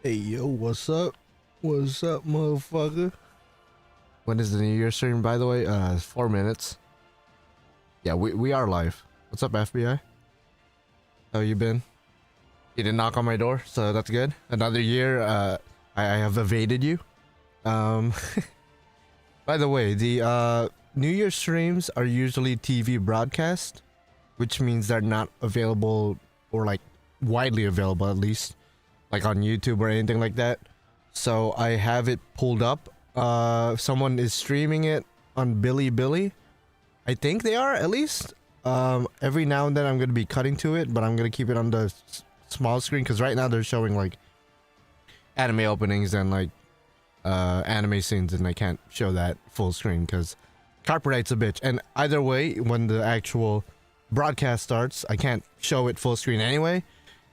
Hey yo, what's up? What's up, motherfucker? When is the New Year stream, by the way? 4 minutes. Yeah, we are live. What's up, FBI? How you been? You didn't knock on my door, so that's good. Another year, I have evaded you. By the way, the New Year streams are usually TV broadcast, which means they're not available, or like widely available at least, like on YouTube or anything like that. So I have it pulled up. Someone is streaming it on Billy. I think they are, at least. Every now and then I'm going to be cutting to it, but I'm going to keep it on the small screen because right now they're showing like anime openings and like anime scenes, and I can't show that full screen because copyright's a bitch. And either way, when the actual broadcast starts, I can't show it full screen anyway,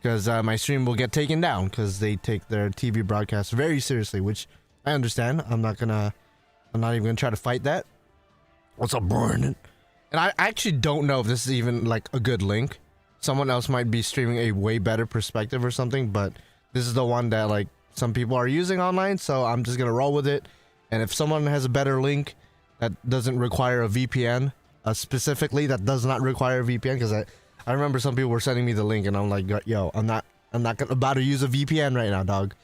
because my stream will get taken down because they take their TV broadcast very seriously, which I understand. I'm not even gonna try to fight that. What's up, Brandon? And I actually don't know if this is even like a good link. Someone else might be streaming a way better perspective or something, but this is the one that like some people are using online, so I'm just gonna roll with it. And if someone has a better link that doesn't require a VPN, specifically that does not require a VPN, because I remember some people were sending me the link and I'm like, yo, I'm not about to use a VPN right now, dog.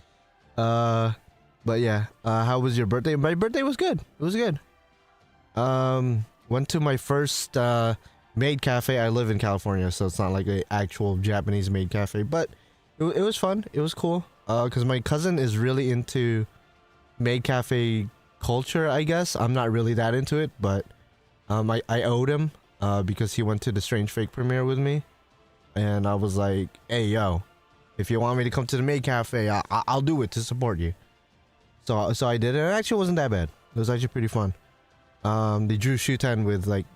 But yeah, how was your birthday? My birthday was good. It was good. Went to my first maid cafe. I live in California, so it's not like an actual Japanese maid cafe, but it was fun. It was cool. Because my cousin is really into maid cafe culture, I guess. I'm not really that into it, but I owed him because he went to the Strange Fake premiere with me, and I was like, hey yo, if you want me to come to the maid cafe, I'll do it to support you. So I did it. It actually wasn't that bad. It was actually pretty fun. They drew Shuten with like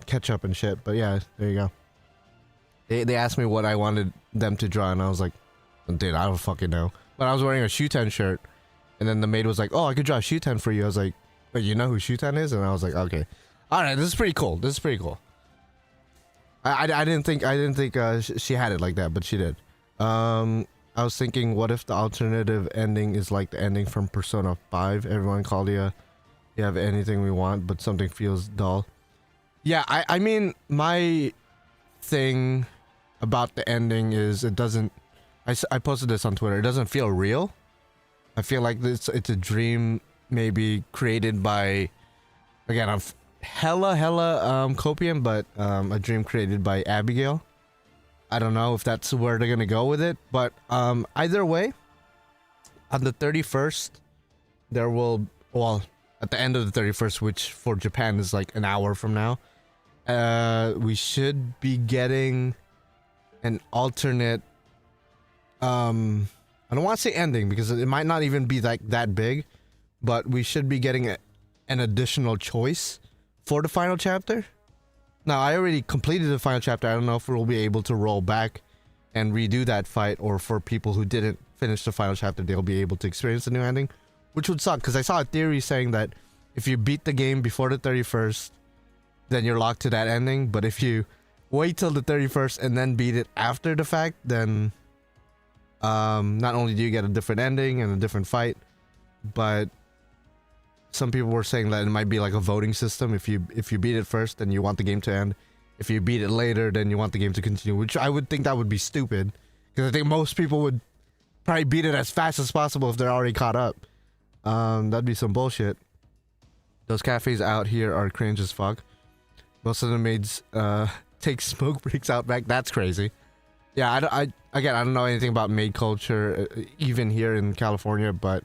ketchup and shit, but yeah, there you go. They asked me what I wanted them to draw, and I was like, dude, I don't fucking know. But I was wearing a Shuten shirt, and then the maid was like, oh, I could draw Shuten for you. I was like, wait, you know who Shuten is? And I was like, okay, all right, this is pretty cool. This is pretty cool. I didn't think she had it like that, but she did. I was thinking, what if the alternative ending is like the ending from Persona 5? Everyone called you have anything we want, but something feels dull. Yeah, I mean, my thing about the ending is it doesn't... I posted this on Twitter. It doesn't feel real. I feel like it's a dream maybe created by... Again, I'm hella copium, but a dream created by Abigail. I don't know if that's where they're gonna go with it, but either way, on the 31st, there will... Well, at the end of the 31st, which for Japan is like an hour from now, we should be getting an alternate... I don't want to say ending because it might not even be like that big, but we should be getting an additional choice for the final chapter. Now, I already completed the final chapter. I don't know if we'll be able to roll back and redo that fight, or for people who didn't finish the final chapter, they'll be able to experience the new ending, which would suck because I saw a theory saying that if you beat the game before the 31st, then you're locked to that ending. But if you wait till the 31st and then beat it after the fact, then not only do you get a different ending and a different fight, but some people were saying that it might be like a voting system. If you beat it first, then you want the game to end. If you beat it later, then you want the game to continue, which I would think that would be stupid, because I think most people would probably beat it as fast as possible if they're already caught up. That'd be some bullshit. Those cafes out here are cringe as fuck. Most of the maids take smoke breaks out back. That's crazy. Yeah, I don't know anything about maid culture, even here in California, but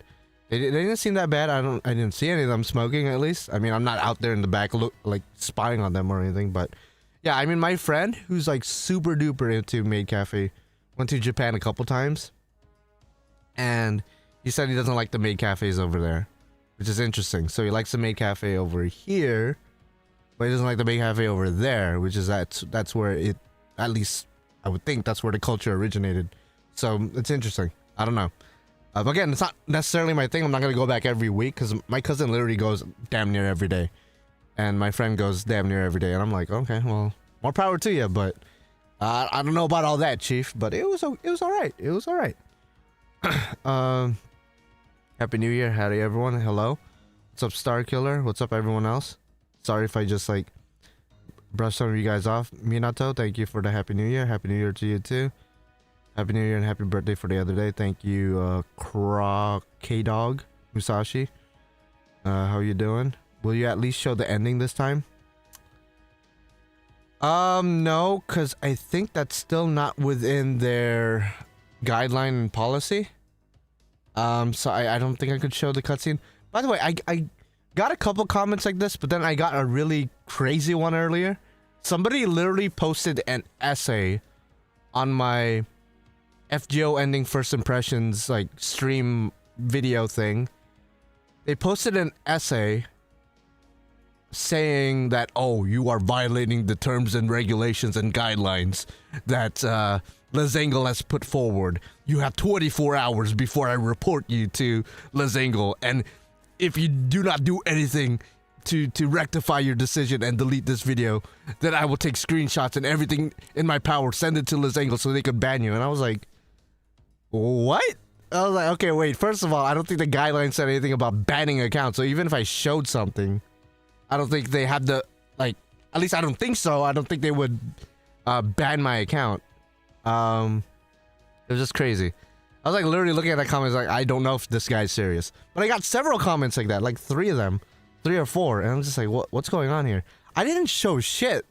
they didn't seem that bad. I didn't see any of them smoking, at least. I mean, I'm not out there in the back like spying on them or anything, but yeah, I mean, my friend who's like super duper into maid cafe went to Japan a couple times, and he said he doesn't like the maid cafes over there, which is interesting. So he likes the maid cafe over here, but he doesn't like the maid cafe over there, which is that's where it, at least I would think that's where the culture originated. So it's interesting. I don't know. Again, it's not necessarily my thing. I'm not going to go back every week because my cousin literally goes damn near every day. And my friend goes damn near every day. And I'm like, okay, well, more power to you. But I don't know about all that, Chief. But it was all right. It was all right. Happy New Year, howdy everyone. Hello. What's up, Star Killer? What's up, everyone else? Sorry if I just like brush some of you guys off. Minato, thank you for the Happy New Year. Happy New Year to you too. Happy New Year and happy birthday for the other day. Thank you, K-Dog Musashi. How you doing? Will you at least show the ending this time? No, because I think that's still not within their guideline and policy. So I don't think I could show the cutscene. By the way, I got a couple comments like this, but then I got a really crazy one earlier. Somebody literally posted an essay on my FGO ending first impressions like stream video thing. They posted an essay saying that, oh, you are violating the terms and regulations and guidelines that Lozangle has put forward. You have 24 hours before I report you to Lozangle, and if you do not do anything to rectify your decision and delete this video, then I will take screenshots and everything in my power, send it to Lozangle so they could ban you. And I was like, what? I was like, okay, wait, first of all, I don't think the guidelines said anything about banning accounts, so even if I showed something, I don't think they had the, like, at least I don't think so. I don't think they would ban my account. It was just crazy. I was like literally looking at that comment, like, I don't know if this guy's serious. But I got several comments like that, like 3 of them, 3 or 4, and I'm just like, what's going on here? I didn't show shit.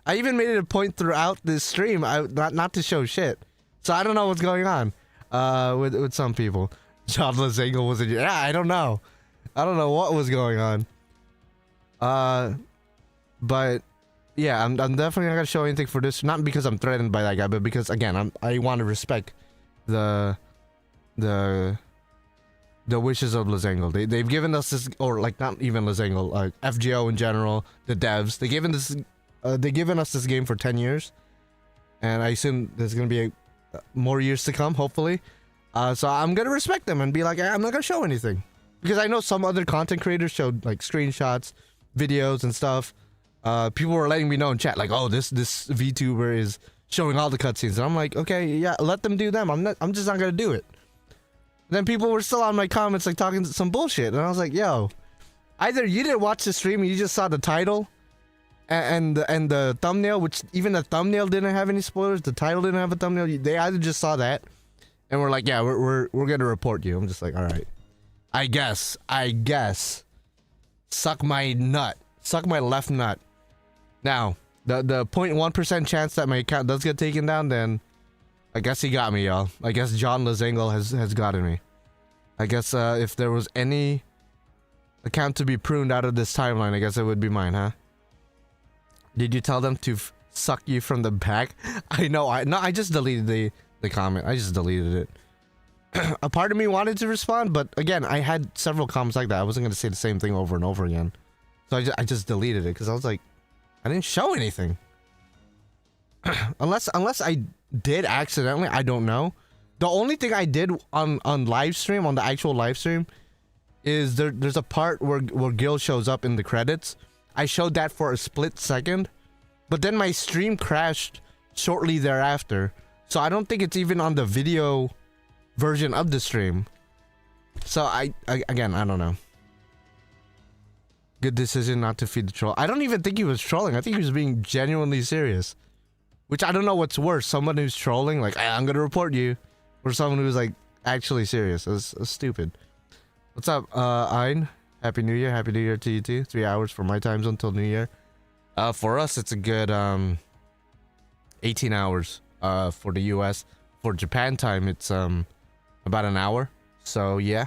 I even made it a point throughout this stream, not to show shit. So I don't know what's going on with some people. John Lozangle was in, yeah, I don't know. I don't know what was going on. But yeah, I'm definitely not gonna show anything for this. Not because I'm threatened by that guy, but because again, I want to respect the wishes of Lozangle. They've given us this, or like not even Lozangle, FGO in general, the devs. They given us this game for 10 years, and I assume there's gonna be more years to come, hopefully. So I'm gonna respect them and be like, I'm not gonna show anything, because I know some other content creators showed like screenshots, videos and stuff. People were letting me know in chat like, oh, this VTuber is showing all the cutscenes, and I'm like, okay, yeah, let them do them. I'm just not gonna do it. And then people were still on my comments like talking some bullshit, and I was like, yo, either you didn't watch the stream and you just saw the title and the thumbnail, which even the thumbnail didn't have any spoilers, the title didn't have a thumbnail. They either just saw that and we're like, yeah, we're gonna report you. I'm just like, all right, I guess suck my nut. Suck my left nut. Now, the 0.1% chance that my account does get taken down, then I guess he got me, y'all. I guess John Lozangle has gotten me. I guess if there was any account to be pruned out of this timeline, I guess it would be mine, huh? Did you tell them to suck you from the back? I know, I just deleted the comment. I just deleted it. A part of me wanted to respond, but again, I had several comments like that. I wasn't going to say the same thing over and over again. So I just deleted it because I was like, I didn't show anything. unless I did accidentally, I don't know. The only thing I did on live stream, on the actual live stream, is there's a part where Gil shows up in the credits. I showed that for a split second, but then my stream crashed shortly thereafter. So I don't think it's even on the video version of the stream. So again, I don't know. Good decision not to feed the troll. I don't even think he was trolling. I think he was being genuinely serious. Which I don't know what's worse. Someone who's trolling, like, hey, I'm gonna report you. Or someone who's like actually serious. That's stupid. What's up, Ein? Happy New Year. Happy New Year to you too. 3 hours for my time zone till New Year. For us, it's a good 18 hours for the US. For Japan time, it's about an hour. So yeah,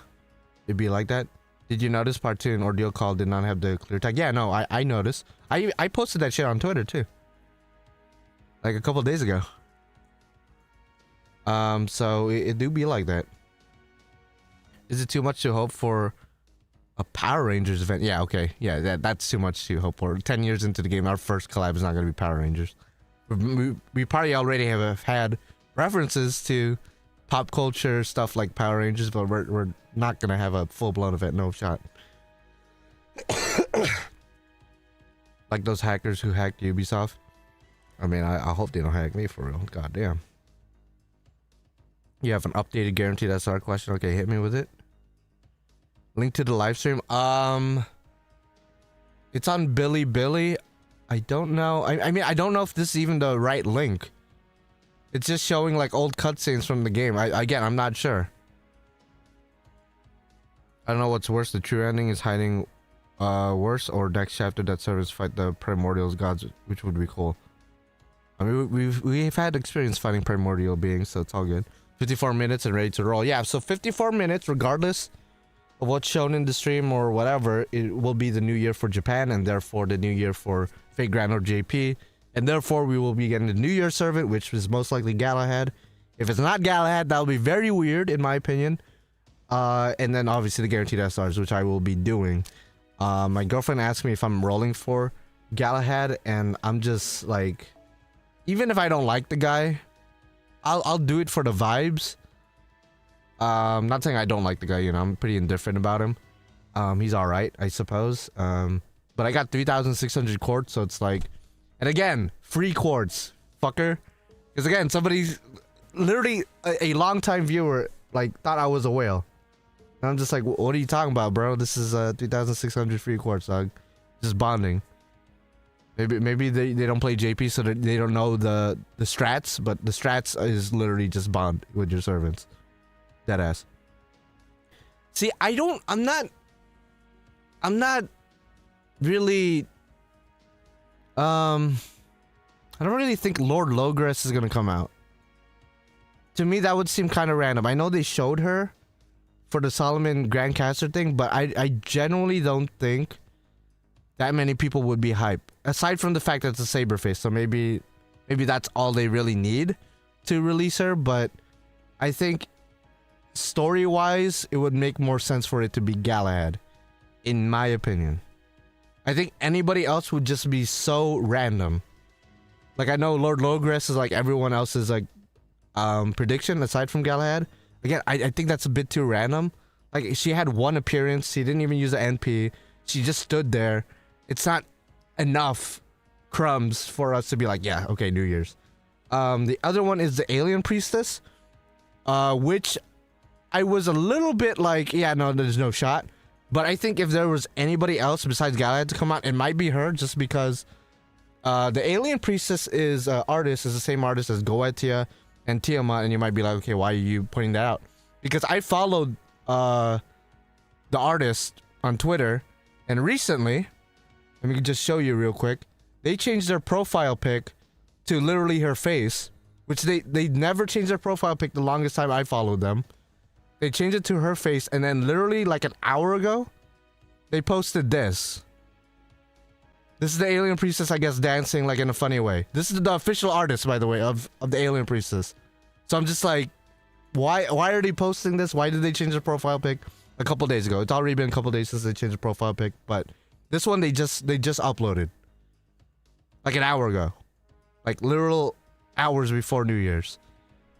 it'd be like that. Did you notice part 2 in Ordeal Call did not have the clear tag? Yeah, no, I noticed. I posted that shit on Twitter too. Like a couple days ago. So it do be like that. Is it too much to hope for a Power Rangers event? Yeah, okay. Yeah, that's too much to hope for. 10 years into the game, our first collab is not going to be Power Rangers. We probably already have had references to pop culture stuff like Power Rangers, but we're not going to have a full-blown event, no shot. Like those hackers who hacked Ubisoft. I mean, I hope they don't hack me for real. God damn. You have an updated guarantee. That's our question. Okay, hit me with it. Link to the live stream. It's on Billy. I don't know. I mean, I don't know if this is even the right link. It's just showing like old cutscenes from the game. Again, I'm not sure. I don't know what's worse. The true ending is hiding worse, or next chapter that servers fight the primordial gods, which would be cool. I mean, we've had experience fighting primordial beings, so it's all good. 54 minutes and ready to roll. Yeah, so 54 minutes, regardless of what's shown in the stream or whatever, it will be the new year for Japan, and therefore the new year for Fate Grand or JP, and therefore we will be getting the New Year servant, which is most likely Galahad. If it's not Galahad, that'll be very weird in my opinion. And then obviously the guaranteed SRs, which I will be doing. My girlfriend asked me if I'm rolling for Galahad, and I'm just like, even if I don't like the guy, I'll do it for the vibes. Not saying I don't like the guy, you know, I'm pretty indifferent about him. He's alright, I suppose. But I got 3,600 quartz, so it's like, and again, free quartz, fucker. Because again, somebody's literally a long-time viewer like thought I was a whale. And I'm just like, what are you talking about, bro? This is 3,600 free quartz, dog. Just bonding. Maybe they don't play JP, so they don't know the strats, but the strats is literally just bond with your servants. Deadass. See, I'm not really, I don't really think Lord Logres is gonna come out. To me, that would seem kind of random. I know they showed her for the Solomon Grandcaster thing, but I genuinely don't think that many people would be hype. Aside from the fact that it's a saber face, so maybe that's all they really need to release her. But I think story-wise, it would make more sense for it to be Galahad, in my opinion. I think anybody else would just be so random. Like, I know Lord Logres is like everyone else's like prediction aside from Galahad. Again, I think that's a bit too random. Like, she had one appearance, she didn't even use an NP, she just stood there. It's not enough crumbs for us to be like, yeah, okay, New Year's. The other one is the Alien Priestess, which I was a little bit like, yeah, no, there's no shot. But I think if there was anybody else besides Galahad to come out, it might be her, just because the Alien Priestess is the same artist as Goetia and Tiamat, and you might be like, okay, why are you pointing that out? Because I followed the artist on Twitter, and recently, let me just show you real quick, they changed their profile pic to literally her face, which they never changed their profile pic the longest time I followed them. They changed it to her face, and then literally like an hour ago, they posted this. This is the Alien Priestess, I guess, dancing like in a funny way. This is the official artist, by the way, of the Alien Priestess. So I'm just like, why are they posting this? Why did they change their profile pic a couple days ago? It's already been a couple days since they changed the profile pic, but this one they just uploaded like an hour ago, like literal hours before New Year's.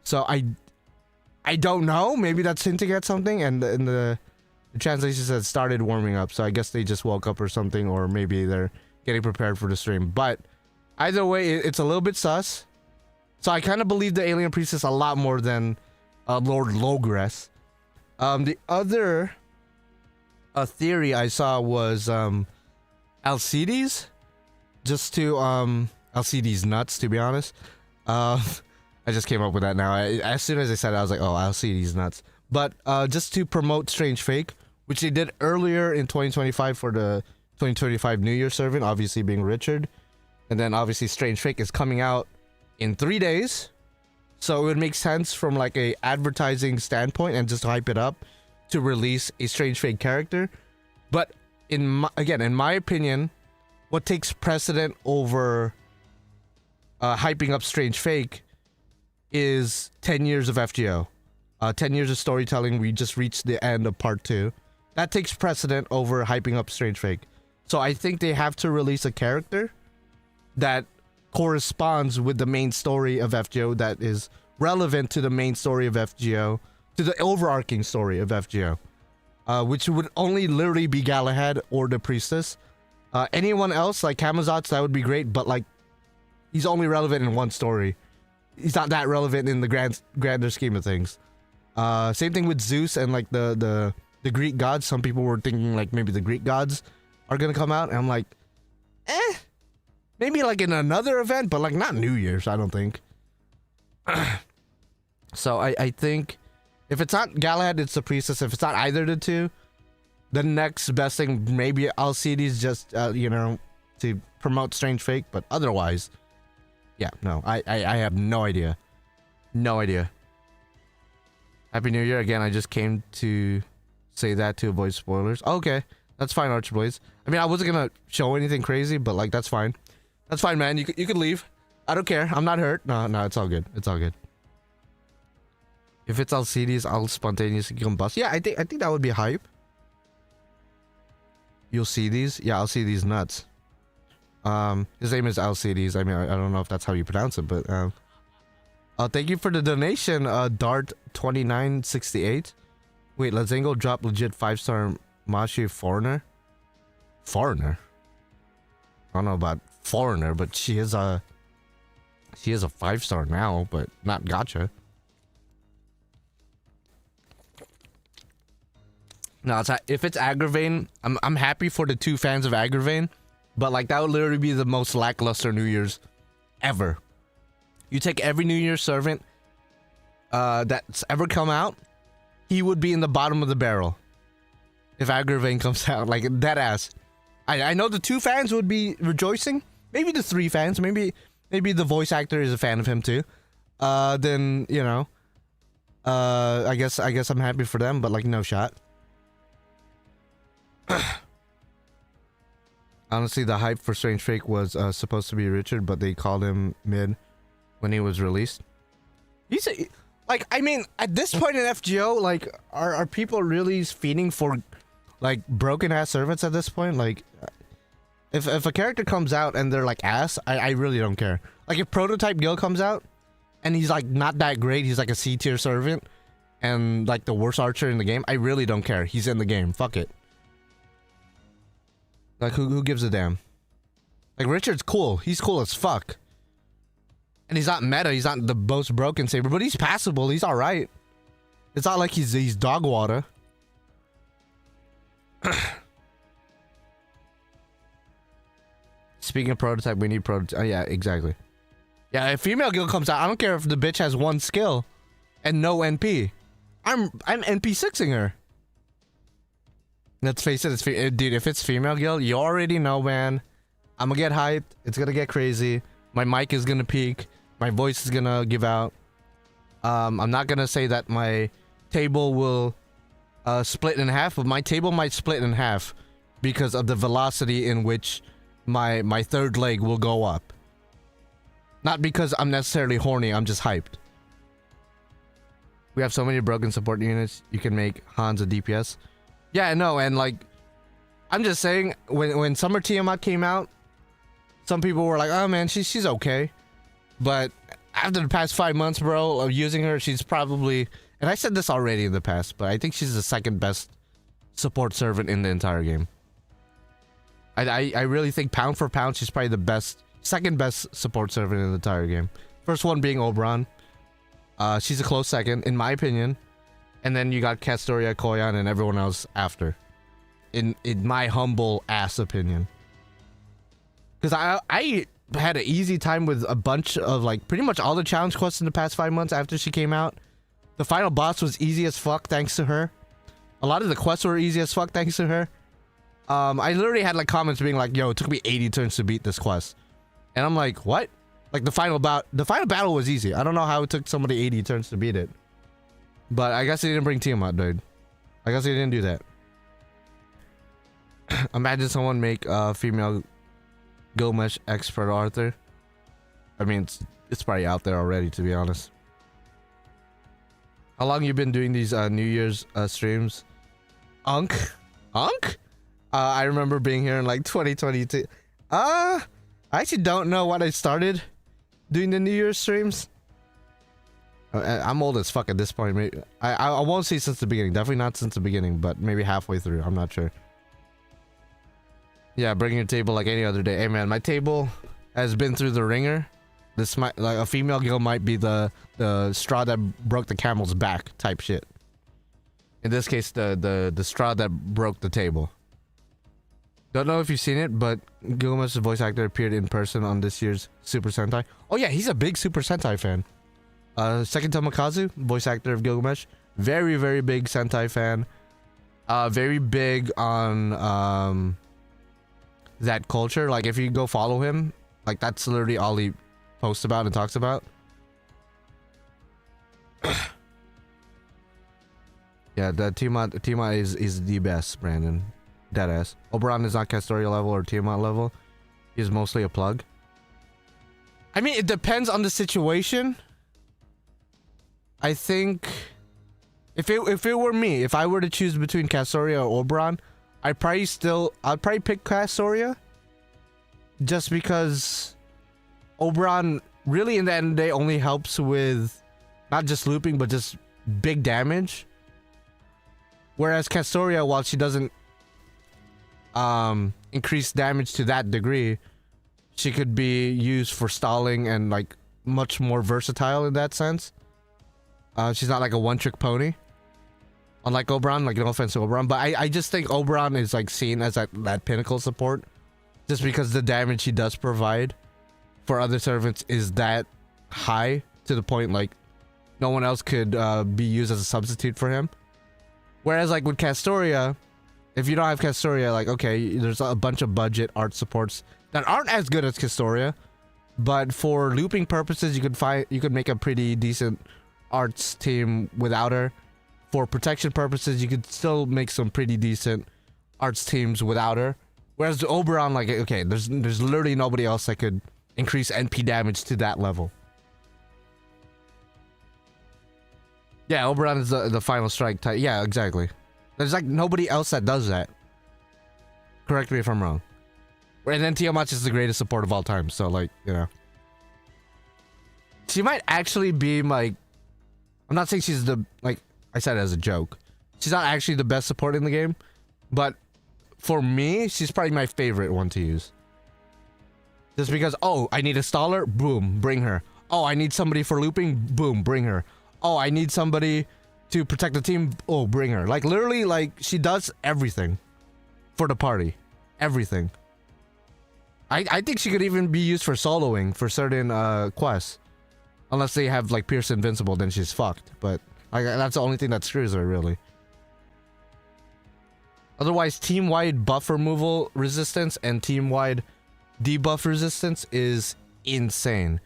So I don't know. Maybe that's hinting at something, and the translation says started warming up. So I guess they just woke up or something, or maybe they're getting prepared for the stream. But either way, it's a little bit sus. So I kind of believe the Alien Priestess a lot more than Lord Logres. The other theory I saw was Alcides. Just to Alcides nuts, to be honest. I just came up with that now. As soon as I said it, I was like, oh, Alcides nuts. But just to promote Strange Fake, which they did earlier in 2025 for the 2025 New Year servant, obviously being Richard. And then obviously Strange Fake is coming out in 3 days. So it would make sense from like a advertising standpoint and just hype it up to release a Strange Fake character. But in my opinion, what takes precedent over hyping up Strange Fake is 10 years of FGO. 10 years of storytelling. We just reached the end of part 2. That takes precedent over hyping up Strange Fake. So I think they have to release a character that corresponds with the main story of FGO, that is relevant to the main story of FGO, to the overarching story of FGO, which would only literally be Galahad or the Priestess. Anyone else, like Camazotz, that would be great, but like, he's only relevant in one story. He's not that relevant in the grander scheme of things. Same thing with Zeus and like the Greek gods. Some people were thinking like maybe the Greek gods are gonna come out, and I'm like, maybe like in another event, but like not New Year's, I don't think. So I think if it's not Galahad, it's the Priestess. If it's not either of the two, the next best thing maybe Alcides, just you know, to promote Strange Fake, but otherwise, yeah, no, I have no idea. No idea. Happy New Year again. I just came to say that to avoid spoilers. Okay, that's fine, Archblaze. I mean, I wasn't gonna show anything crazy, but like that's fine. That's fine, man. You could leave. I don't care. I'm not hurt. No, it's all good. It's all good. If it's Alcides, I'll spontaneously combust. Yeah, I think that would be hype. You'll see these. Yeah, I'll see these nuts. His name is Alcides. I mean, I don't know if that's how you pronounce it, but thank you for the donation, Dart2968. Wait, Lazango dropped legit 5-star Mashi Foreigner? Foreigner? I don't know about Foreigner, but she is a 5-star now, but not Gacha. No, if it's Agravain, I'm happy for the 2 fans of Agravain, but like that would literally be the most lackluster New Year's ever. You take every New Year's servant that's ever come out, he would be in the bottom of the barrel if Agravain comes out, like dead ass. I know the 2 fans would be rejoicing, maybe the 3 fans, maybe the voice actor is a fan of him too. Then you know, I guess I'm happy for them, but like no shot. Honestly, the hype for Strange Fake was supposed to be Richard, but they called him mid when he was released. He's like, I mean, at this point in FGO, like, are people really feeding for like broken ass servants at this point? Like, if a character comes out and they're like ass, I really don't care. Like, if Prototype Gil comes out and he's like not that great, he's like a C tier servant and like the worst archer in the game, I really don't care. He's in the game. Fuck it. Like, who gives a damn? Like, Richard's cool. He's cool as fuck. And he's not meta. He's not the most broken saber, but he's passable. He's alright. It's not like he's dog water. Speaking of Prototype, we need Prototype. Oh, yeah, exactly. Yeah, if female guild comes out, I don't care if the bitch has 1 skill and no NP. I'm NP6ing her. Let's face it, dude, if it's female guild, you already know, man. I'm gonna get hyped. It's gonna get crazy. My mic is gonna peak. My voice is gonna give out. I'm not gonna say that my table will split in half, but my table might split in half because of the velocity in which my third leg will go up. Not because I'm necessarily horny, I'm just hyped. We have so many broken support units, you can make Hans a DPS. Yeah, no, and like, I'm just saying, when Summer Tiamat came out, some people were like, oh man, she's okay. But after the past 5 months, bro, of using her, she's probably, and I said this already in the past, but I think she's the 2nd best support servant in the entire game. I really think pound for pound, she's probably the 2nd best support servant in the entire game. First one being Oberon. She's a close 2nd, in my opinion. And then you got Castoria, Koyan, and everyone else after. In my humble ass opinion. Because I had an easy time with a bunch of, like, pretty much all the challenge quests in the past 5 months after she came out. The final boss was easy as fuck thanks to her. A lot of the quests were easy as fuck thanks to her. I literally had, like, comments being like, yo, it took me 80 turns to beat this quest. And I'm like, what? Like, the final battle was easy. I don't know how it took somebody 80 turns to beat it. But I guess they didn't bring Tiamat, dude. I guess they didn't do that. Imagine someone make a female Gilgamesh expert Arthur. I mean, it's probably out there already, to be honest. How long you been doing these New Year's streams? Unk? I remember being here in like 2022. I actually don't know when I started doing the New Year's streams. I'm old as fuck at this point. Maybe I won't say since the beginning. Definitely not since the beginning, but maybe halfway through. I'm not sure. Yeah, bring your table like any other day. Hey man, my table has been through the ringer. This might, like, a female guild might be the straw that broke the camel's back type shit. In this case, the straw that broke the table. Don't know if you've seen it, but Gilgamesh's voice actor appeared in person on this year's Super Sentai. Oh yeah, he's a big Super Sentai fan. Second Tomokazu, voice actor of Gilgamesh, very, very big Sentai fan. Very big on that culture. Like, if you go follow him, like, that's literally all he posts about and talks about. Yeah, the Tiamat is the best, Brandon. Deadass. Oberon is not Castoria level or Tiamat level. He's mostly a plug. I mean, it depends on the situation. I think if it were me, if I were to choose between Castoria or Oberon, I'd probably pick Castoria. Just because Oberon really, in the end of the day, only helps with not just looping but just big damage. Whereas Castoria, while she doesn't increase damage to that degree, she could be used for stalling and like much more versatile in that sense. She's not like a one-trick pony, unlike Oberon. Like, no offense to Oberon, but I just think Oberon is like seen as that pinnacle support, just because the damage he does provide for other servants is that high, to the point like no one else could be used as a substitute for him. Whereas like with Castoria, if you don't have Castoria, like, okay, there's a bunch of budget art supports that aren't as good as Castoria, but for looping purposes, you could make a pretty decent arts team without her. For protection purposes, you could still make some pretty decent arts teams without her. Whereas the Oberon, like, okay, there's literally nobody else that could increase NP damage to that level. Yeah, Oberon is the final strike type. Yeah, exactly. There's like nobody else that does that. Correct me if I'm wrong. And then Tiamat is the greatest support of all time, so like, you know. She might actually be like, I'm not saying she's the, like I said as a joke, she's not actually the best support in the game, but for me, she's probably my favorite one to use. Just because, oh, I need a staller, boom, bring her. Oh, I need somebody for looping, boom, bring her. Oh, I need somebody to protect the team, oh, bring her. Like, literally, like, she does everything for the party. Everything. I think she could even be used for soloing for certain quests. Unless they have, like, Pierce Invincible, then she's fucked. But like, that's the only thing that screws her, really. Otherwise, team-wide buff removal resistance and team-wide debuff resistance is insane.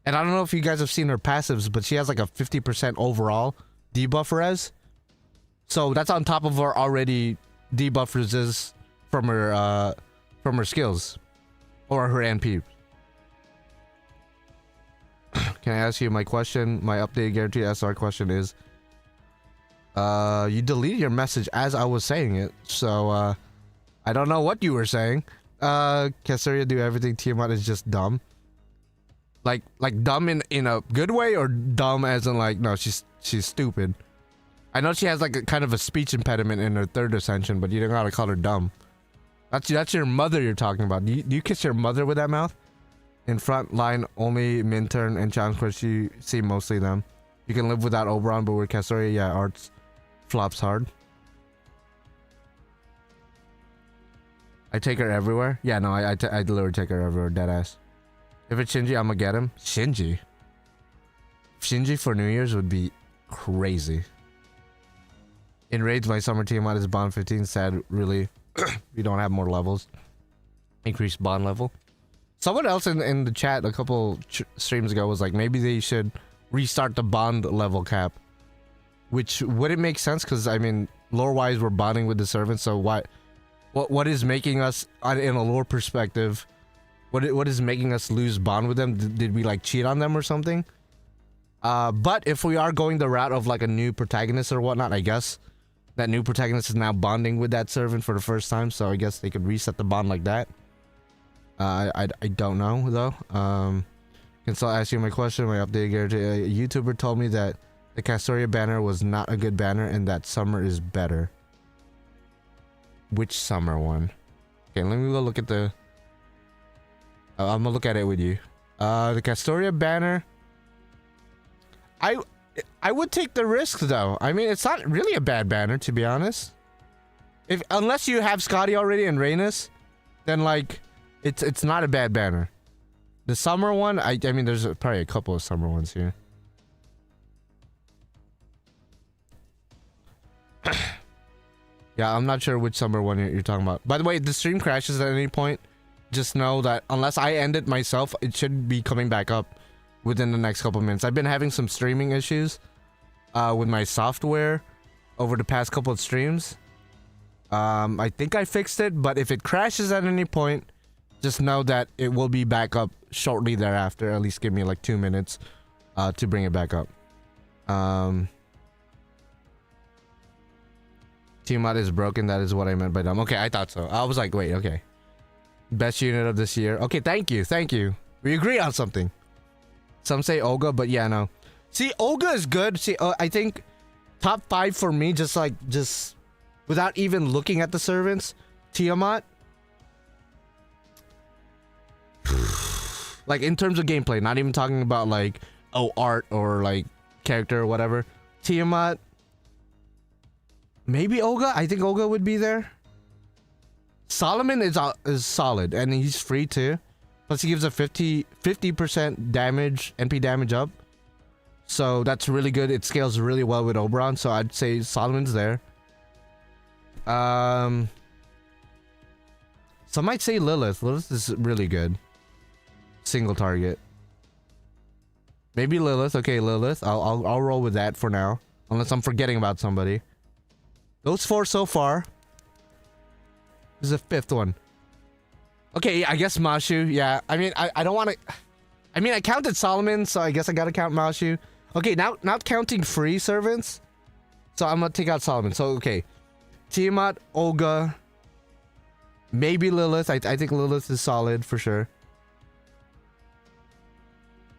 And I don't know if you guys have seen her passives, but she has like a 50% overall debuff res. So that's on top of her already debuff resist from her skills. Or her NP. Can I ask you my question? My updated guaranteed SR question is, you deleted your message as I was saying it, so I don't know what you were saying. Castoria do everything, Tiamat is just dumb. Like dumb in a good way, or dumb as in like, no, she's stupid. I know she has like a kind of a speech impediment in her third ascension, but you don't gotta call her dumb. That's your mother you're talking about. Do you kiss your mother with that mouth? In front line only Minturn and challenge quest you see mostly them. You can live without Oberon, but with Castoria, yeah, arts flops hard. I take her everywhere. Yeah, no, I literally take her everywhere, deadass. If it's Shinji, I'm gonna get him. Shinji? Shinji for New Year's would be crazy. In raids, my summer team is bond 15. Sad, really. We don't have more levels. Increased bond level. Someone else in the chat a couple streams ago was like, maybe they should restart the bond level cap. Which wouldn't make sense, because I mean, lore-wise, we're bonding with the servants, so what is making us, in a lore perspective, what is making us lose bond with them? Did we like cheat on them or something? But if we are going the route of like a new protagonist or whatnot, I guess that new protagonist is now bonding with that servant for the first time, so I guess they could reset the bond like that. I don't know though. Can still ask you my question. My update guarantee. A YouTuber told me that the Castoria banner was not a good banner and that summer is better. Which summer one? Okay, let me go look at the. I'm gonna look at it with you. The Castoria banner. I would take the risk though. I mean, it's not really a bad banner, to be honest. Unless you have Scotty already and Rhaenys, then like it's not a bad banner. The summer one, I mean, there's probably a couple of summer ones here. Yeah, I'm not sure which summer one you're talking about. By the way, if the stream crashes at any point, just know that unless I end it myself, it should be coming back up within the next couple of minutes. I've been having some streaming issues with my software over the past couple of streams. I think I fixed it, but if it crashes at any point, just know that it will be back up shortly thereafter. At least give me like 2 minutes to bring it back up. Tiamat is broken. That is what I meant by dumb. Okay, I thought so. I was like, wait, okay. Best unit of this year. Okay, thank you. Thank you. We agree on something. Some say Olga, but yeah, no. See, Olga is good. See, I think top 5 for me, just without even looking at the servants. Tiamat. Like, in terms of gameplay, not even talking about like, oh, art or like character or whatever. Tiamat. Maybe Olga? I think Olga would be there. Solomon is solid, and he's free too. Plus he gives a 50% damage, NP damage up. So that's really good. It scales really well with Oberon, so I'd say Solomon's there. Some might say Lilith. Lilith is really good. Single target. Maybe Lilith. Okay, Lilith. I'll roll with that for now. Unless I'm forgetting about somebody. Those 4 so far. This is the 5th one. Okay, I guess Mashu. Yeah, I mean, I don't want to... I mean, I counted Solomon, so I guess I gotta count Mashu. Okay, now not counting free servants. So I'm gonna take out Solomon. So, okay. Tiamat, Olga. Maybe Lilith. I think Lilith is solid for sure.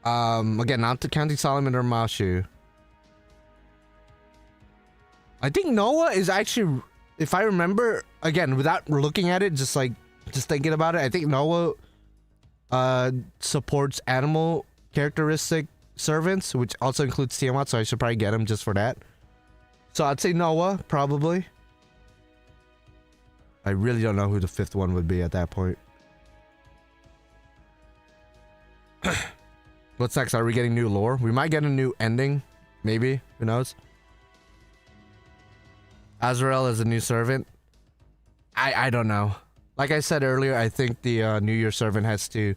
Again, not counting Solomon or Mashu. I think Noah is actually, if I remember, again, without looking at it, just thinking about it, I think Noah supports animal characteristic servants, which also includes Tiamat, so I should probably get him just for that. So I'd say Noah, probably. I really don't know who the 5th one would be at that point. What's next? Are we getting new lore? We might get a new ending. Maybe. Who knows? Azrael is a new servant. I don't know. Like I said earlier, I think the New Year servant has to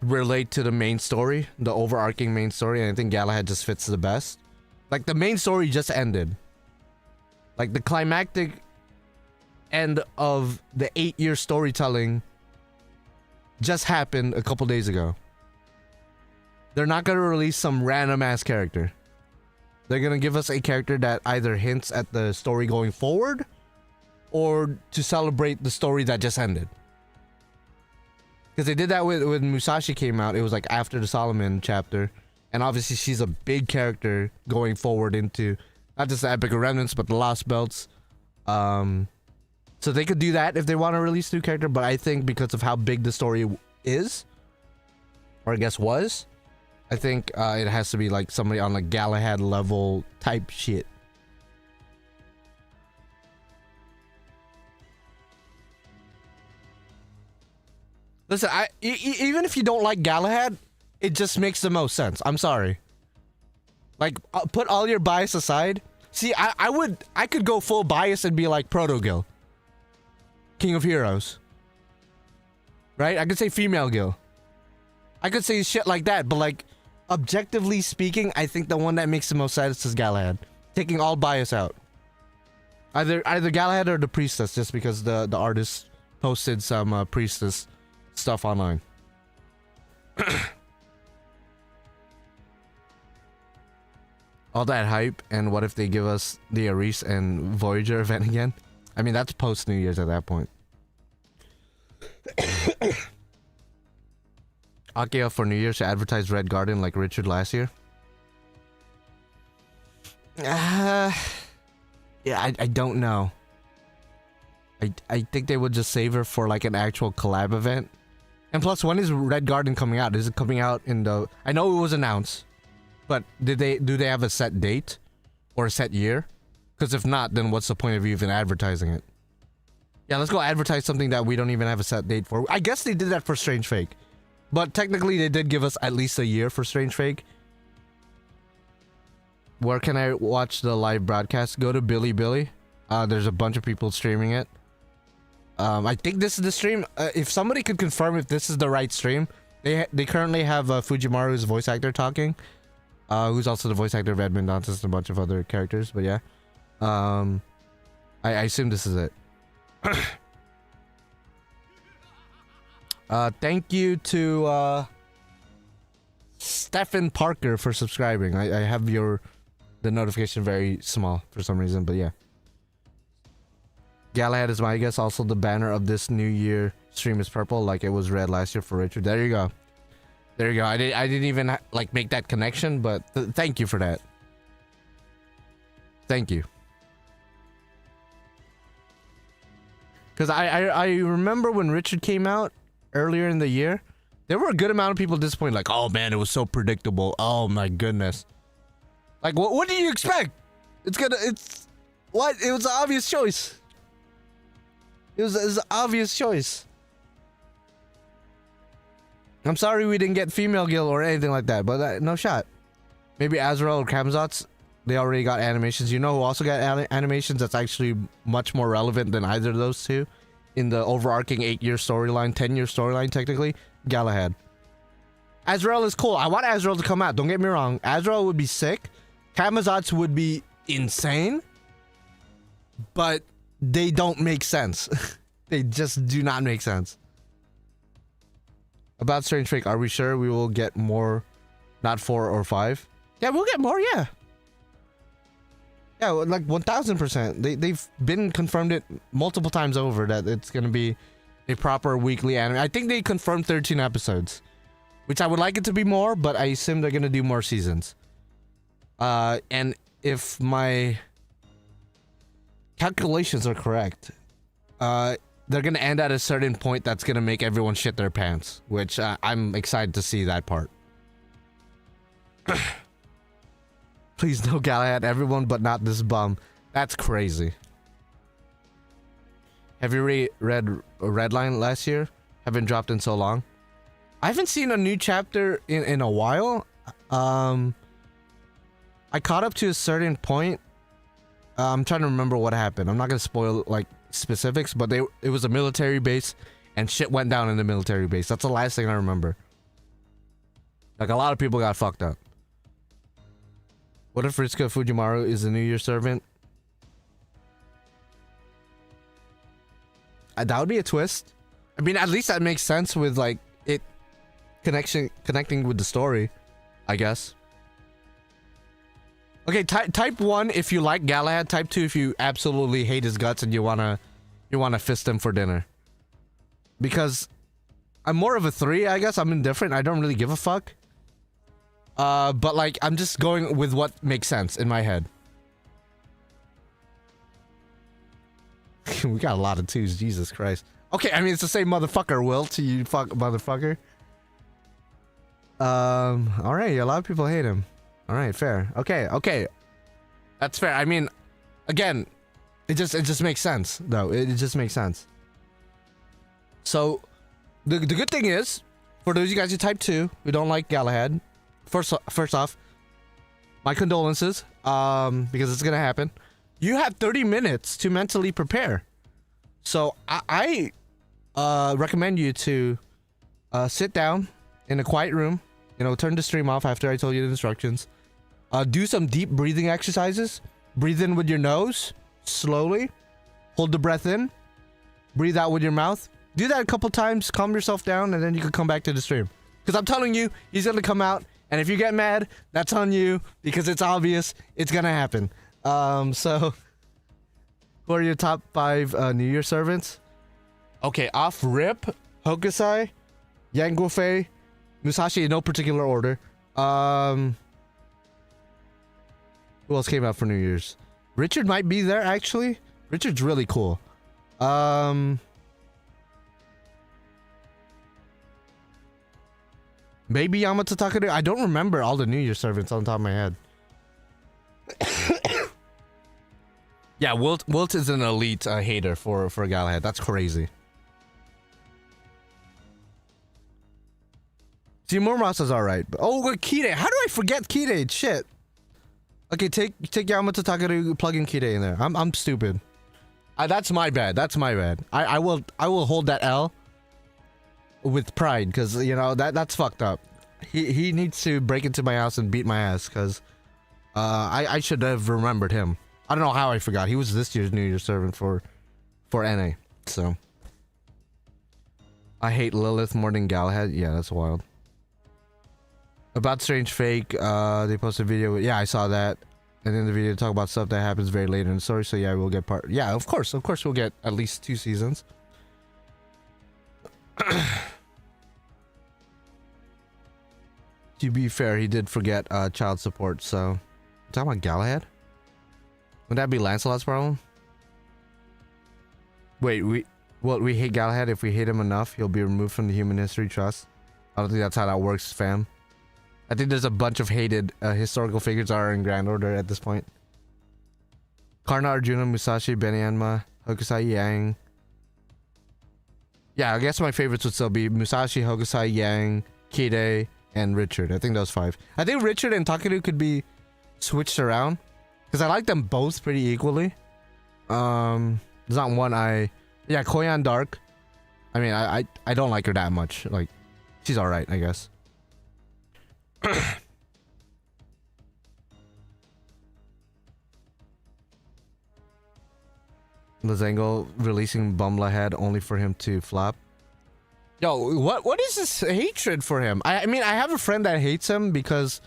relate to the main story, the overarching main story, and I think Galahad just fits the best. Like, the main story just ended. Like, the climactic end of the 8-year storytelling just happened a couple days ago. They're not gonna release some random ass character. They're gonna give us a character that either hints at the story going forward or to celebrate the story that just ended. Because they did that when Musashi came out. It was like after the Solomon chapter. And obviously she's a big character going forward into not just the Epic of Remnants, but the Lostbelts. So they could do that if they want to release a new character. But I think because of how big the story is, or I guess was, I think it has to be like somebody on like Galahad level type shit. Listen, even if you don't like Galahad, it just makes the most sense. I'm sorry. Like, put all your bias aside. See, I could go full bias and be like Proto-Gil, King of Heroes. Right? I could say female Gil. I could say shit like that, but like, objectively speaking, I think the one that makes the most sense is Galahad. Taking all bias out. Either Galahad or the Priestess, just because the artist posted some Priestess stuff online. All that hype, and what if they give us the Ares and Voyager event again? I mean, that's post New Year's at that point. Akio for New Year's to advertise Red Garden like Richard last year. Yeah, I don't know. I think they would just save her for like an actual collab event And plus, when is Red Garden coming out? Is it coming out in the... I know it was announced, but do they have a set date or a set year? Because if not, then what's the point of you even advertising it? Yeah, let's go advertise something that we don't even have a set date for. I guess they did that for Strange Fake. But technically, they did give us at least a year for Strange Fake. Where can I watch the live broadcast? Go to Billy. There's a bunch of people streaming it. I think this is the stream. If somebody could confirm if this is the right stream. They currently have Fujimaru's voice actor talking. Who's also the voice actor of Edmund Dantes and a bunch of other characters. But yeah. I assume this is it. Thank you to Stephen Parker for subscribing. I have the notification very small for some reason, but yeah. Galahad is my guess. Also, the banner of this new year stream is purple, like it was red last year for Richard. There you go. There you go. I didn't even like make that connection, but thank you for that. Thank you. Because I remember when Richard came out earlier in the year, there were a good amount of people disappointed. Like, oh man, it was so predictable. Oh my goodness. Like, what do you expect? It was an obvious choice. It was an obvious choice. I'm sorry we didn't get Female Guild or anything like that, but no shot. Maybe Azrael or Kamzat's, they already got animations. You know who also got animations that's actually much more relevant than either of those two in the overarching 8-year storyline, 10-year storyline technically? Galahad. Azrael is cool. I want Azrael to come out. Don't get me wrong. Azrael would be sick. Kamazat's would be insane. But they don't make sense. They just do not make sense. About Strange Fake, are we sure we will get more? Not 4 or 5? Yeah, we'll get more, yeah. Yeah, like 1000%. They've been confirmed it multiple times over that it's going to be a proper weekly anime. I think they confirmed 13 episodes. Which I would like it to be more, but I assume they're going to do more seasons. And if my calculations are correct, they're going to end at a certain point that's going to make everyone shit their pants. Which I'm excited to see that part. Please no Galahad, everyone but not this bum. That's crazy. Have you read Redline last year? Haven't dropped in so long. I haven't seen a new chapter in a while. I caught up to a certain point. I'm trying to remember what happened. I'm not gonna spoil like specifics, but it was a military base and shit went down in the military base. That's the last thing I remember. Like a lot of people got fucked up. What if Ritsuko Fujimaru is the New Year servant? That would be a twist. I mean, at least that makes sense with like it connecting with the story, I guess. Okay, type 1 if you like Galahad. Type 2 if you absolutely hate his guts and you wanna fist him for dinner. Because I'm more of a 3, I guess. I'm indifferent. I don't really give a fuck. But like, I'm just going with what makes sense in my head. We got a lot of 2s, Jesus Christ. Okay, I mean, it's the same motherfucker, Wilt, you fuck motherfucker. Alright, a lot of people hate him. Alright, fair. Okay. That's fair. I mean, again, it just makes sense, though. It just makes sense. So, the good thing is, for those of you guys who type 2, who don't like Galahad, First off, my condolences, because it's gonna happen. You have 30 minutes to mentally prepare. So I recommend you to sit down in a quiet room, turn the stream off after I told you the instructions. Do some deep breathing exercises. Breathe in with your nose, slowly. Hold the breath in. Breathe out with your mouth. Do that a couple times, calm yourself down, and then you can come back to the stream. Because I'm telling you, he's gonna come out. And if you get mad, that's on you, because it's obvious it's gonna happen. So, who are your top 5 New Year servants? Okay, off rip, Hokusai, Yanguofei, Musashi in no particular order. Who else came out for New Year's? Richard might be there, actually. Richard's really cool. Maybe Yamato Takaru. I don't remember all the New Year servants on top of my head. Yeah, Wilt is an elite hater for Galahad. That's crazy. See, Muramasa's alright. Oh, Kide. How do I forget Kide? Shit. Okay, take Yamato Takaru, plug in Kide in there. I'm stupid. That's my bad. That's my bad. I will hold that L with pride, because you know that's fucked up. He needs to break into my house and beat my ass, because I should have remembered him. I don't know how I forgot. He was this year's New Year's servant for NA. So I hate Lilith more than Galahad. Yeah, that's wild. About Strange Fake, they posted a video. Yeah, I saw that. And in the video, talk about stuff that happens very late in the story. So yeah, we'll get part. Yeah, of course we'll get at least 2 seasons. To be fair, he did forget child support. So, talking about Galahad. Would that be Lancelot's problem? Wait, we hate Galahad. If we hate him enough, he'll be removed from the human history trust. I don't think that's how that works, fam. I think there's a bunch of hated historical figures are in Grand Order at this point. Karna, Arjuna, Musashi, Benyanma, Hokusai, Yang. Yeah, I guess my favorites would still be Musashi, Hokusai, Yang, Kide, and Richard. I think those 5. I think Richard and Takeru could be switched around, because I like them both pretty equally. There's not one yeah, Koyan Dark. I mean, I don't like her that much. Like, she's alright, I guess. Lazango releasing Bumlahead only for him to flop. Yo, what is this hatred for him? I mean, I have a friend that hates him because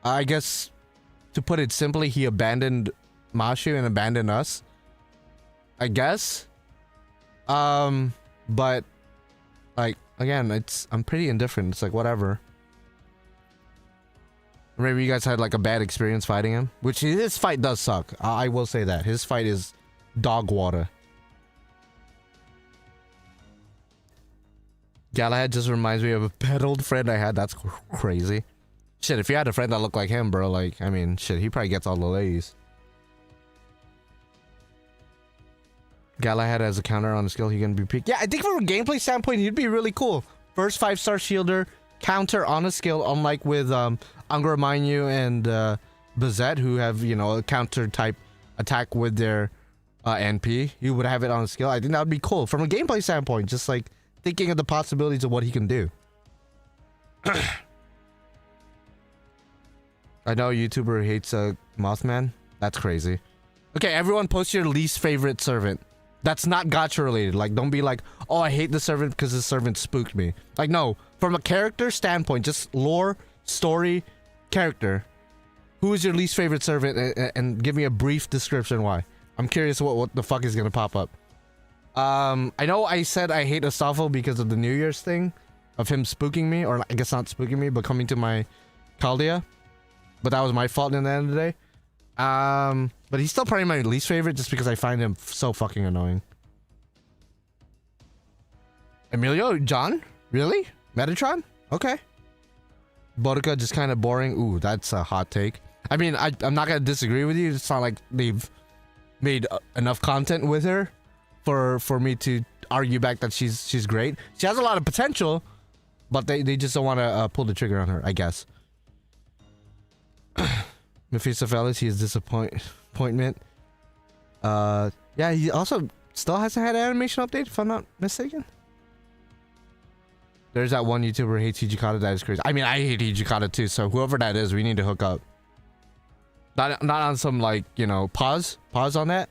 I guess, to put it simply, he abandoned Mashu and abandoned us, I guess. But like, again, I'm pretty indifferent. It's like, whatever. Maybe you guys had like a bad experience fighting him, which his fight does suck. I will say that his fight is dog water. Galahad just reminds me of a pet old friend I had. That's crazy. Shit, if you had a friend that looked like him, bro, like, I mean, shit, he probably gets all the ladies. Galahad has a counter on the skill, he can be peaked. Yeah, I think from a gameplay standpoint, he'd be really cool. First 5-star shielder, counter on a skill, unlike with Angora Mainyu and Bazette, who have, you know, a counter type attack with their NP. You would have it on a skill. I think that would be cool from a gameplay standpoint, just like thinking of the possibilities of what he can do. I know a YouTuber hates Mothman. That's crazy. Okay, everyone post your least favorite servant. That's not gacha related. Like, don't be like, oh, I hate the servant because the servant spooked me. Like, no. From a character standpoint, just lore, story, character. Who is your least favorite servant? And give me a brief description why. I'm curious what the fuck is gonna pop up. I know I said I hate Astolfo because of the New Year's thing. Of him spooking me. Or I guess not spooking me, but coming to my Chaldea. But that was my fault in the end of the day. But he's still probably my least favorite just because I find him so fucking annoying. Emilio? John? Really? Metatron? Okay. Bodica just kind of boring. Ooh, that's a hot take. I mean, I'm not gonna disagree with you. It's not like they've made enough content with her for me to argue back that she's great. She has a lot of potential, but they just don't want to pull the trigger on her, I guess. Mephistopheles, he is disappointment. Yeah, he also still hasn't had an animation update, if I'm not mistaken. There's that one YouTuber who hates Hijikata. That is crazy. I mean, I hate Hijikata too, so whoever that is, we need to hook up. Not on some, like, you know, pause on that.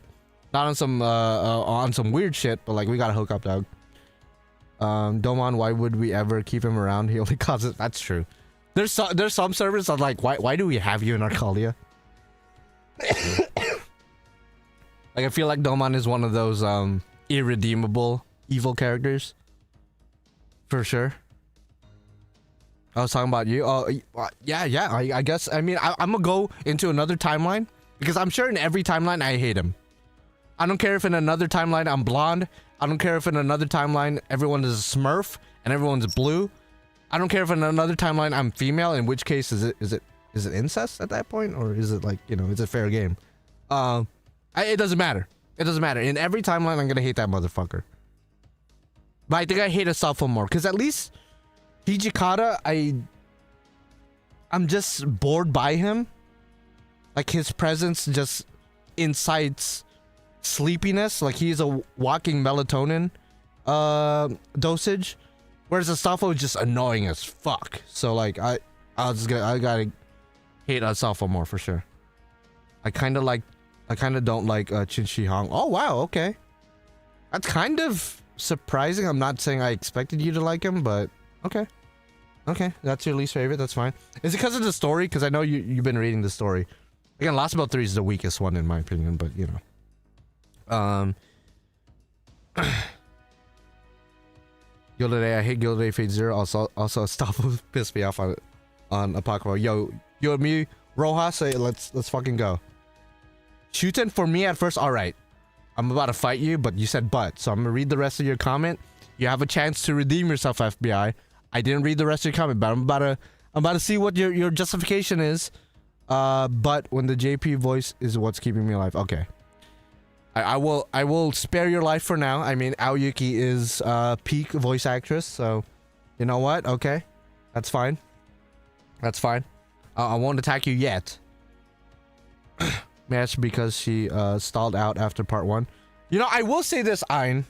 Not on some weird shit, but like, we gotta hook up, dog. Domon, why would we ever keep him around? He only causes. That's true. There's some servers that like, why do we have you in Arcadia? Like, I feel like Domon is one of those irredeemable evil characters. For sure. I was talking about you. Oh, yeah. I guess. I mean, I'm gonna go into another timeline because I'm sure in every timeline I hate him. I don't care if in another timeline I'm blonde. I don't care if in another timeline everyone is a Smurf and everyone's blue. I don't care if in another timeline I'm female, in which case is it incest at that point, or is it like, you know, is it fair game? It doesn't matter. It doesn't matter. In every timeline, I'm gonna hate that motherfucker. But I think I hate Asafo more, because at least Hijikata, I'm just bored by him. Like, his presence just incites sleepiness. Like, he's a walking melatonin dosage. Whereas Asafo is just annoying as fuck. So, like, I gotta hate Asafo more for sure. I kind of don't like Qin Shi Hong. Oh, wow, okay. That's kind of surprising. I'm not saying I expected you to like him, but okay. Okay, that's your least favorite. That's fine. Is it because of the story? Because I know you've been reading the story. Again, Lostbelt 3 is the weakest one in my opinion, but you know. Gildaday, I hate Gildaday Fate Zero. Also Astolfo pissed me off on Apocrypha. Yo, you and me, Rojas, let's fucking go. Shooting for me at first, alright. I'm about to fight you, but you said but. So I'm gonna read the rest of your comment. You have a chance to redeem yourself, FBI. I didn't read the rest of your comment, but I'm about to see what your justification is. But when the JP voice is what's keeping me alive. Okay. I will spare your life for now. I mean, Aoyuki is peak voice actress, so you know what? Okay. That's fine. That's fine. I won't attack you yet. Match because she stalled out after part 1. You know, I will say this, Ein.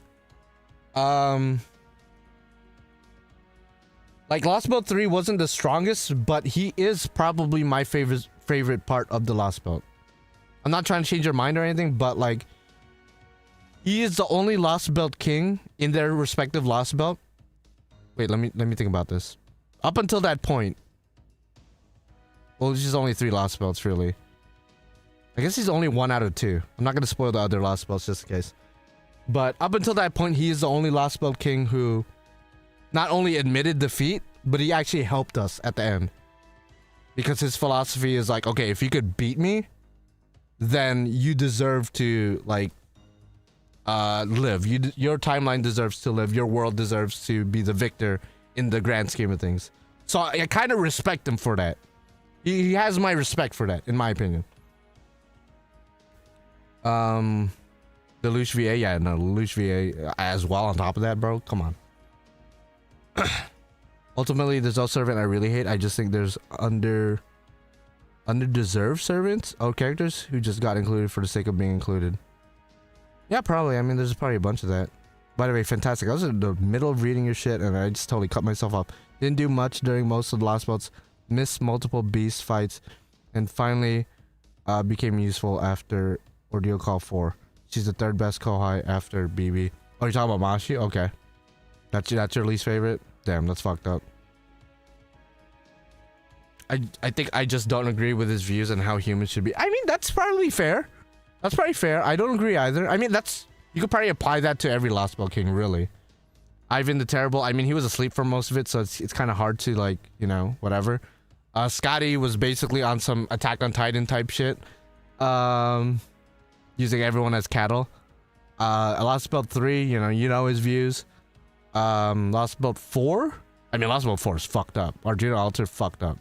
Like, Lostbelt 3 wasn't the strongest, but he is probably my favorite part of the Lostbelt. I'm not trying to change your mind or anything, but like, he is the only Lostbelt king in their respective Lostbelt. Wait, let me think about this. Up until that point, well, there's just only 3 Lostbelts really. I guess he's only 1 out of 2. I'm not gonna spoil the other Lostbelts just in case. But up until that point, he is the only Lostbelt king who not only admitted defeat, but he actually helped us at the end. Because his philosophy is like, okay, if you could beat me, then you deserve to, like, live. Your timeline deserves to live. Your world deserves to be the victor in the grand scheme of things. So I kind of respect him for that. He has my respect for that, in my opinion. The Lelouch VA, yeah, no, Lelouch VA as well on top of that, bro. Come on. Ultimately, there's no servant I really hate. I just think there's underdeserved servants or characters who just got included for the sake of being included. Yeah, probably. I mean, there's probably a bunch of that. By the way, fantastic. I was in the middle of reading your shit and I just totally cut myself off. Didn't do much during most of the Lostbelts. Missed multiple beast fights and finally became useful after Ordeal Call 4. She's the 3rd best Kohai after BB. Oh, you're talking about Mashi? Okay. That's your least favorite? Damn, that's fucked up. I think I just don't agree with his views on how humans should be. I mean, that's probably fair. That's probably fair. I don't agree either. I mean, you could probably apply that to every Lostbelt king, really. Ivan the Terrible, I mean, he was asleep for most of it, so it's kind of hard to, like, you know, whatever. Scotty was basically on some Attack on Titan type shit. Using everyone as cattle. Lostbelt 3, you know his views. Lostbelt 4? I mean, Lostbelt 4 is fucked up. Arjuna Alter fucked up.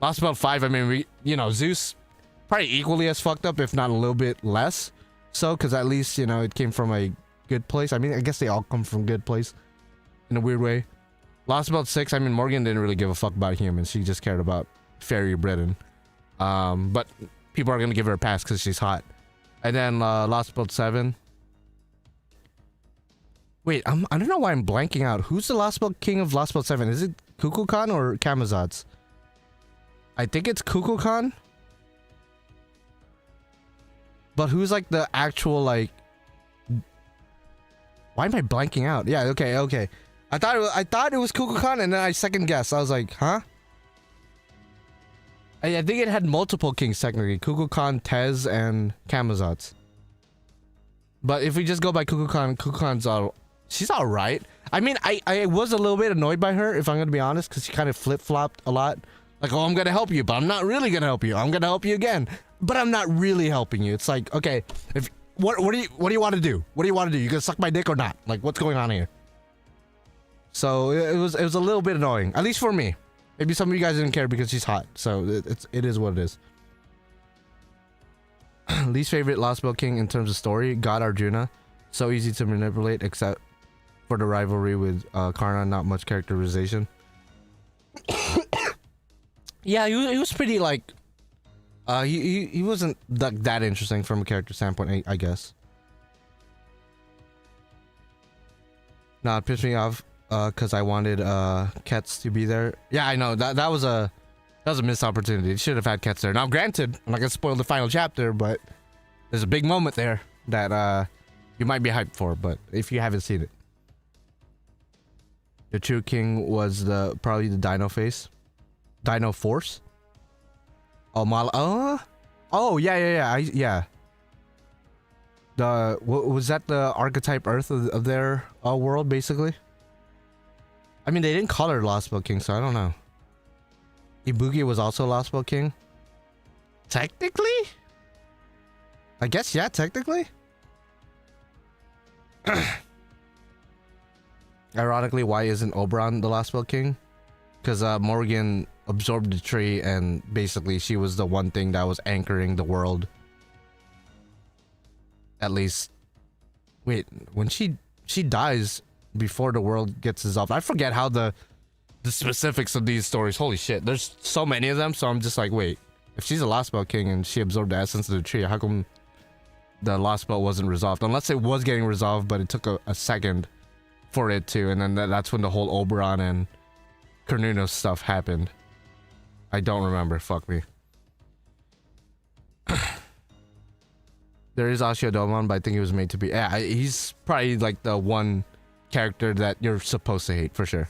Lostbelt 5, I mean, Zeus probably equally as fucked up, if not a little bit less. So, because at least, it came from a good place. I mean, I guess they all come from good place. In a weird way. Lostbelt 6, I mean, Morgan didn't really give a fuck about humans. She just cared about Fairy Britain. But people are going to give her a pass because she's hot. And then Lostbelt 7. Wait, I don't know why I'm blanking out. Who's the Lostbelt king of Lostbelt 7? Is it Kukulkan or Camazotz? I think it's Kukulkan. But who's like the actual like... Why am I blanking out? Yeah, okay. I thought it was Kukulkan and then I second guessed. I was like, huh? I think it had multiple kings technically. Kukulkan, Tez, and Camazotz. But if we just go by Kukulkan's she's alright. I mean, I was a little bit annoyed by her, if I'm gonna be honest, because she kind of flip-flopped a lot. Like, oh, I'm gonna help you, but I'm not really gonna help you. I'm gonna help you again, but I'm not really helping you. It's like, okay, what do you want to do? What do you want to do? You gonna suck my dick or not? Like, what's going on here? So it was a little bit annoying, at least for me. Maybe some of you guys didn't care because she's hot. So it is what it is. Least favorite Lostbelt King in terms of story, God Arjuna. So easy to manipulate, except for the rivalry with Karna. Not much characterization. Yeah, he was pretty like. He wasn't that interesting from a character standpoint, I guess. Nah, it pissed me off because I wanted Kets to be there. Yeah, I know that was a missed opportunity. It should have had Kets there. Now, granted, I'm not gonna spoil the final chapter, but there's a big moment there that you might be hyped for. But if you haven't seen it, the true king was probably the Dino face, Dino Force. Oh, yeah. Was that the archetype Earth of their world, basically? I mean, they didn't call her Lostbelt King, so I don't know. Ibuki was also Lostbelt King? Technically? I guess, yeah, technically. Ironically, why isn't Oberon the Lostbelt King? Because Morgan absorbed the tree, and basically she was the one thing that was anchoring the world. At least, wait, when she dies before the world gets dissolved. I forget how the specifics of these stories. Holy shit, there's so many of them. So I'm just like, wait, if she's a Lostbelt King and she absorbed the essence of the tree, how come the Lostbelt wasn't resolved? Unless it was getting resolved, but it took a second for it to, and then that's when the whole Oberon and Cornunos stuff happened. I don't remember. Fuck me. There is Ashiodomon, but I think he was made to be. Yeah, he's probably like the one character that you're supposed to hate for sure.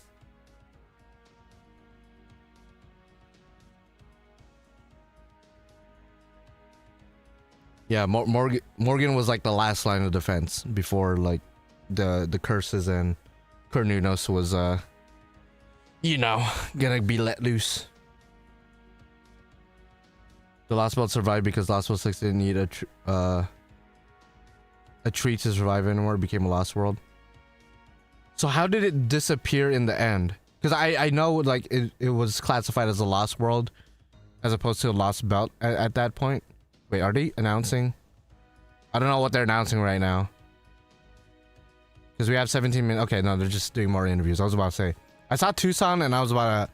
Yeah, Morgan was like the last line of defense before like the curses, and Cornunos was you know, gonna be let loose. The Lostbelt survived because Lostbelt 6 didn't need a tree to survive anymore. It became a lost world. So how did it disappear in the end? Because I know like it was classified as a lost world as opposed to a lost belt at that point. Wait, are they announcing? I don't know what they're announcing right now. Because we have 17 minutes. Okay, no, they're just doing more interviews. I was about to say. I saw Tucson and I was about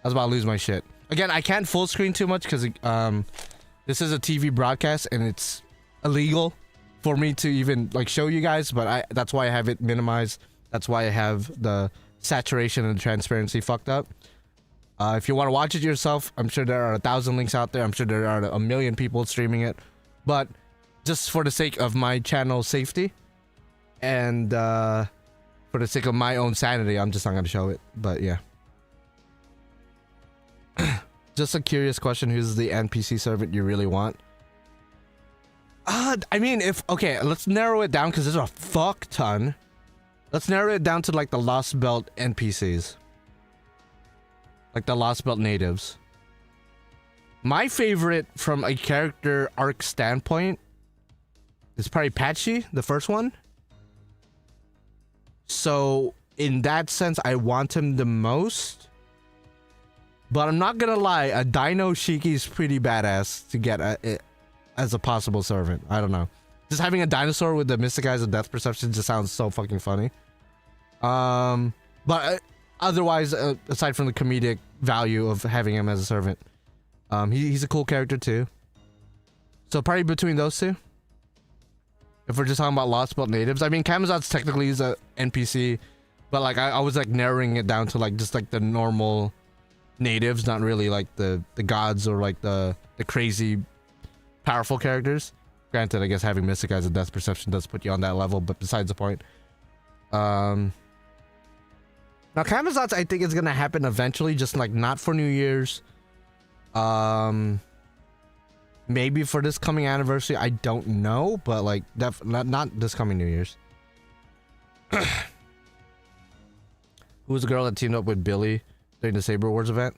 to lose my shit. Again, I can't full screen too much because this is a TV broadcast and it's illegal for me to even like show you guys, but that's why I have it minimized. That's why I have the saturation and transparency fucked up. If you want to watch it yourself, I'm sure there are 1,000 links out there. I'm sure there are 1 million people streaming it. But just for the sake of my channel safety and for the sake of my own sanity, I'm just not going to show it. But yeah. Just a curious question. Who's the NPC servant you really want? I mean, okay, let's narrow it down because there's a fuck ton. Let's narrow it down to like the Lostbelt NPCs. Like the Lostbelt natives. My favorite from a character arc standpoint is probably Patchy, the first one. So in that sense, I want him the most. But I'm not gonna lie, a Dino Shiki is pretty badass to get as a possible servant. I don't know. Just having a dinosaur with the Mystic Eyes of Death Perception just sounds so fucking funny. But otherwise, aside from the comedic value of having him as a servant, he's a cool character too. So probably between those two. If we're just talking about Lostbelt natives, I mean, Camazotz technically is a NPC, but like I was like narrowing it down to like just like the normal natives, not really like the gods or like the crazy powerful characters. Granted, I guess having Mystic Eyes of Death Perception does put you on that level, but besides the point. Now Camazotz I think is gonna happen eventually, just like not for New Year's. Maybe for this coming anniversary, I don't know, but like not this coming New Year's. Who was the girl that teamed up with Billy during the Saber Wars event?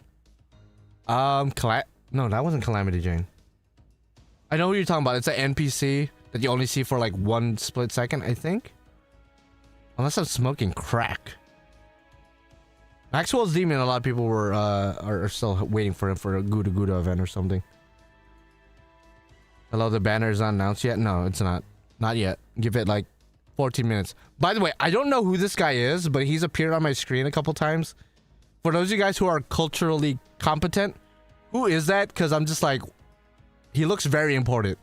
No, that wasn't Calamity Jane. I know what you're talking about. It's an NPC that you only see for like 1 split second, I think. Unless I'm smoking crack. Maxwell's Demon, a lot of people were are still waiting for him for a Gouda Gouda event or something. Hello, the banner is not announced yet? No, it's not. Not yet. Give it like 14 minutes. By the way, I don't know who this guy is, but he's appeared on my screen a couple times. For those of you guys who are culturally competent, who is that? Because I'm just like, he looks very important,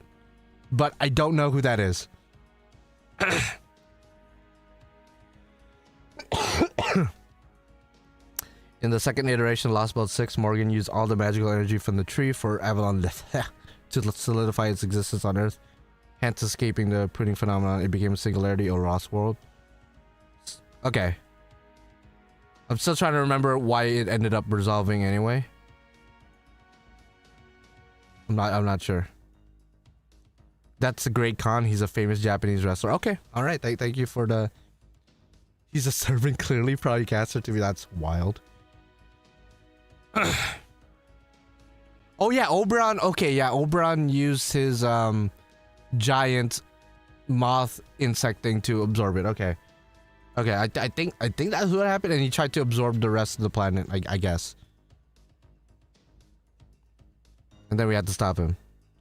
but I don't know who that is. In the second iteration of Lostbelt 6, Morgan used all the magical energy from the tree for Avalon to solidify its existence on Earth. Hence escaping the pruning phenomenon, it became a singularity or Ross world. Okay. I'm still trying to remember why it ended up resolving anyway. I'm not sure. That's a great Khan. He's a famous Japanese wrestler. Okay. Alright. Thank you for the... He's a servant, clearly. Probably caster to me. That's wild. Oh yeah, Oberon. Okay, yeah, Oberon used his giant moth insect thing to absorb it. Okay. Okay, I think that's what happened, and he tried to absorb the rest of the planet, I guess. And then we had to stop him.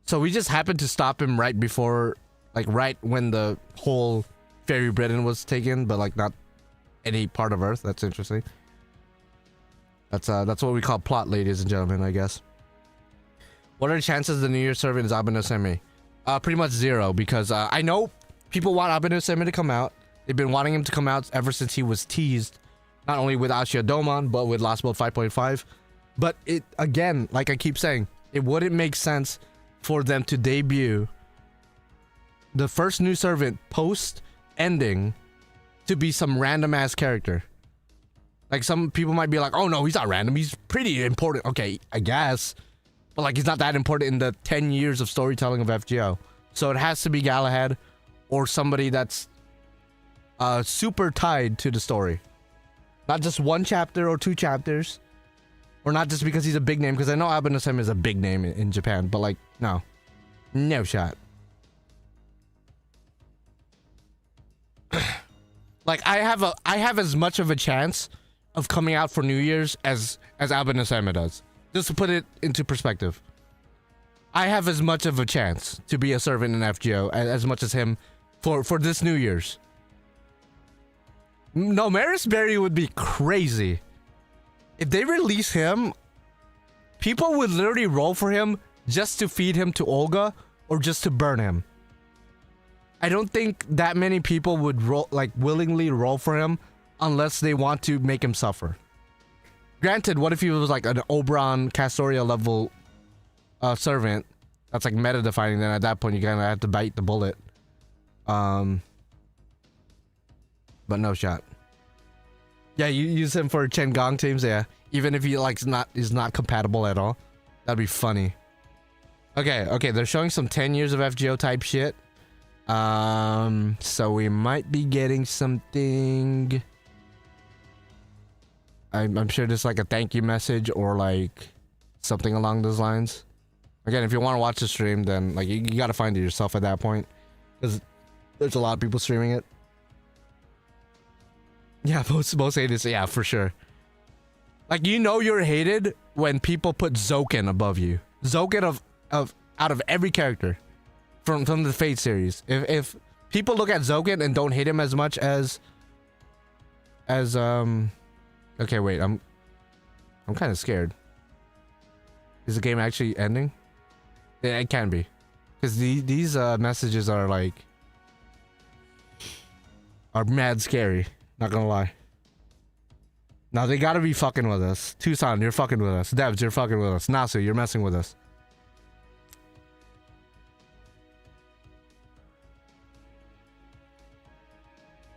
So we just happened to stop him right before, like right when the whole Fairy Britain was taken, but like not any part of Earth. That's interesting. That's what we call plot, ladies and gentlemen, I guess. What are the chances the New Year servant is Abanosemi? Pretty much zero, because I know people want Abanosemi to come out. They've been wanting him to come out ever since he was teased, not only with Ashia Domon, but with Lostbelt 5.5. But it, again, like I keep saying, it wouldn't make sense for them to debut the first new servant post-ending to be some random-ass character. Like, some people might be like, oh no, he's not random, he's pretty important. Okay, I guess. But like, he's not that important in the 10 years of storytelling of FGO. So it has to be Galahad or somebody that's super tied to the story. Not just one chapter or two chapters. Or not just because he's a big name, because I know Abanosemi is a big name in Japan, but like, no. No shot. Like, I have as much of a chance of coming out for New Year's as Abanosemi does. Just to put it into perspective. I have as much of a chance to be a servant in FGO as much as him for this New Year's. No, Marisberry would be crazy. If they release him, people would literally roll for him just to feed him to Olga or just to burn him. I don't think that many people would willingly roll for him unless they want to make him suffer. Granted, what if he was like an Oberon Castoria level servant that's like meta defining? Then at that point you kind of have to bite the bullet. But no shot. Yeah, you use him for Chen Gong teams, yeah. Even if he like is not compatible at all. That'd be funny. Okay, they're showing some 10 years of FGO type shit. So we might be getting something. I'm sure there's like a thank you message or like something along those lines. Again, if you want to watch the stream, then like you gotta find it yourself at that point, because there's a lot of people streaming it. Yeah, most haters, yeah, for sure. Like, you know you're hated when people put Zoken above you. Zoken of out of every character from the Fate series. If people look at Zoken and don't hate him as much as okay, wait, I'm kind of scared. Is the game actually ending? Yeah, it can be, because these messages are like mad scary. Not gonna lie. Now they gotta be fucking with us. Tucson, you're fucking with us. Devs, you're fucking with us. Nasu, you're messing with us.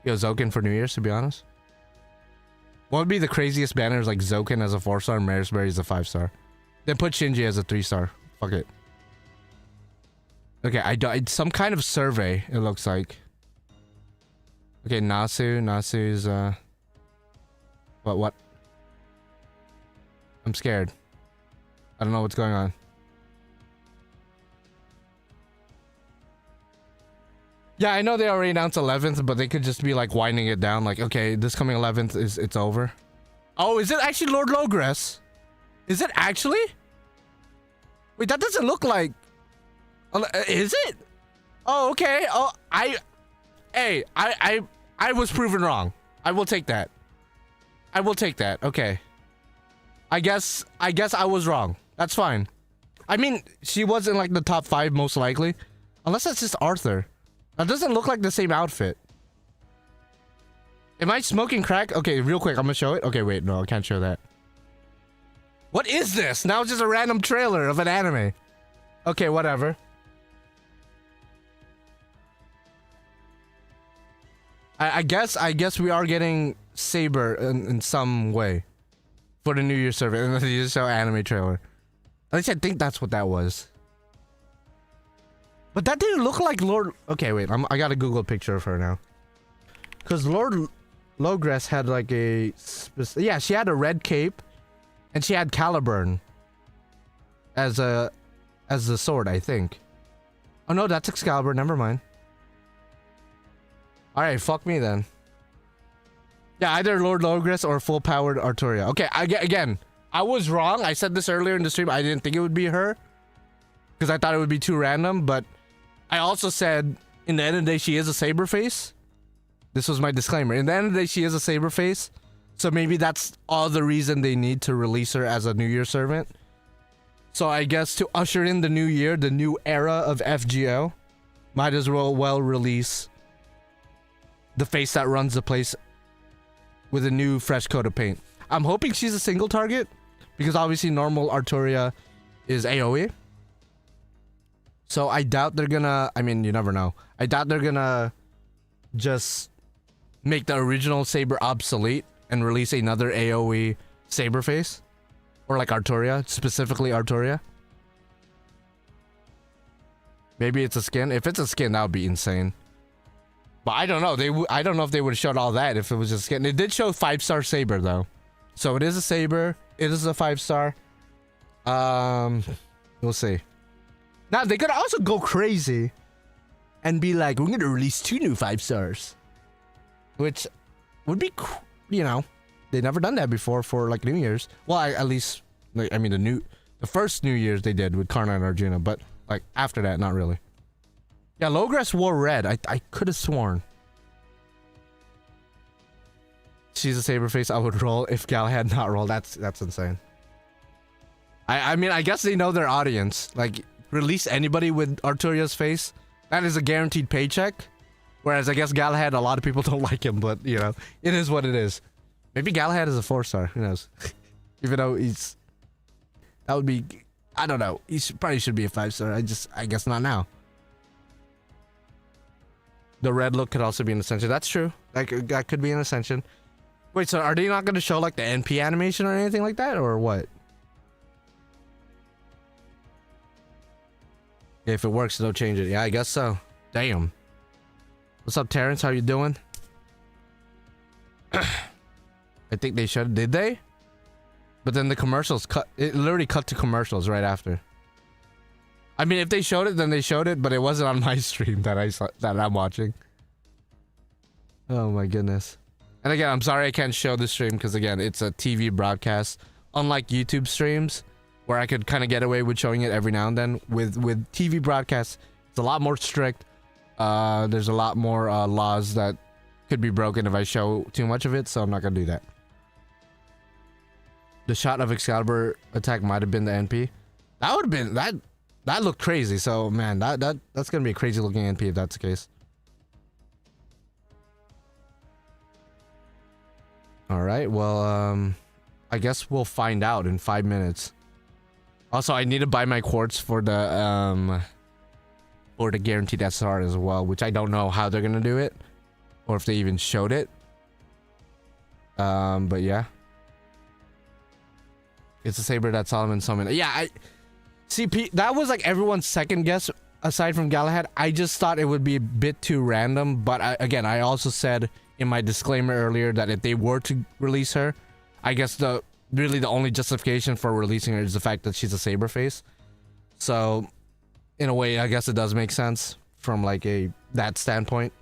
Yo, Zoken for New Year's, to be honest. What would be the craziest banners? Like Zoken as a 4-star and Marisberry as a 5-star. Then put Shinji as a 3-star. Fuck it. Okay, I some kind of survey, it looks like. Okay, Nasu's what? I'm scared. I don't know what's going on. Yeah, I know they already announced 11th, but they could just be like winding it down. Like, okay, this coming 11th it's over. Oh, is it actually Lord Logres? Is it actually? Wait, that doesn't look like... Is it? Oh, okay. Oh, I was proven wrong. I will take that. I will take that. Okay. I guess I was wrong. That's fine. I mean, she was in like the top 5 most likely. Unless that's just Arthur. That doesn't look like the same outfit. Am I smoking crack? Okay, real quick, I'm gonna show it. Okay, wait, no, I can't show that. What is this? Now it's just a random trailer of an anime. Okay, whatever. I guess we are getting Saber in some way for the New Year service, and then you just show anime trailer. At least I think that's what that was. But that didn't look like Lord. Okay, wait, I got a Google picture of her now. Cause Lord Logres had like a, yeah, she had a red cape, and she had Caliburn as the sword, I think. Oh no, that's Excalibur. Never mind. All right, fuck me then. Yeah, either Lord Logres or full-powered Arturia. Okay, again, I was wrong. I said this earlier in the stream. I didn't think it would be her because I thought it would be too random. But I also said, in the end of the day, she is a saber face. This was my disclaimer. In the end of the day, she is a saber face. So maybe that's all the reason they need to release her as a New Year servant. So I guess to usher in the new year, the new era of FGO, might as well release the face that runs the place with a new fresh coat of paint. I'm hoping she's a single target because obviously normal Arturia is AoE. So I doubt they're gonna, I mean, you never know. I doubt they're gonna just make the original Saber obsolete and release another AoE Saber face. Or like Arturia, specifically Arturia. Maybe it's a skin. If it's a skin, that would be insane. But I don't know. I don't know if they would have showed all that if it was just a skin. It did show 5-star Saber though. So it is a Saber. It is a 5-star. We'll see. Now they could also go crazy and be like, we're gonna release 2 new 5-stars. Which would be, you know, they've never done that before for like New Year's. Well, at least, like, I mean, the first New Year's they did with Karna and Arjuna, but like after that, not really. Yeah, Logres wore red. I could have sworn. She's a saber face. I would roll if Galahad not roll. That's insane. I mean, I guess they know their audience. Like, release anybody with Arturia's face. That is a guaranteed paycheck. Whereas I guess Galahad, a lot of people don't like him, but you know, it is what it is. Maybe Galahad is a 4-star. Who knows? Even though that would be, I don't know. He probably should be a 5-star. I guess not now. The red look could also be an Ascension. That's true. That could be an Ascension. Wait, so are they not going to show like the NP animation or anything like that, or what? If it works, they'll change it. Yeah, I guess so. Damn. What's up, Terrence? How you doing? I think they should. Did they? But then the commercials cut. It literally cut to commercials right after. I mean, if they showed it, then they showed it, but it wasn't on my stream that I'm watching. Oh my goodness. And again, I'm sorry I can't show the stream because again, it's a TV broadcast. Unlike YouTube streams, where I could kind of get away with showing it every now and then. With TV broadcasts, it's a lot more strict. There's a lot more laws that could be broken if I show too much of it, so I'm not gonna do that. The shot of Excalibur attack might have been the NP. That would have been that looked crazy. So man, that's gonna be a crazy looking NP if that's the case. All right, well, I guess we'll find out in 5 minutes. Also, I need to buy my quartz for the guaranteed SR as well, which I don't know how they're gonna do it, or if they even showed it. But yeah, it's a saber that Solomon summoned. Yeah, that was like everyone's second guess aside from Galahad. I just thought it would be a bit too random, but again, I also said in my disclaimer earlier that if they were to release her, I guess really the only justification for releasing her is the fact that she's a saber face. So in a way, I guess it does make sense from like that standpoint,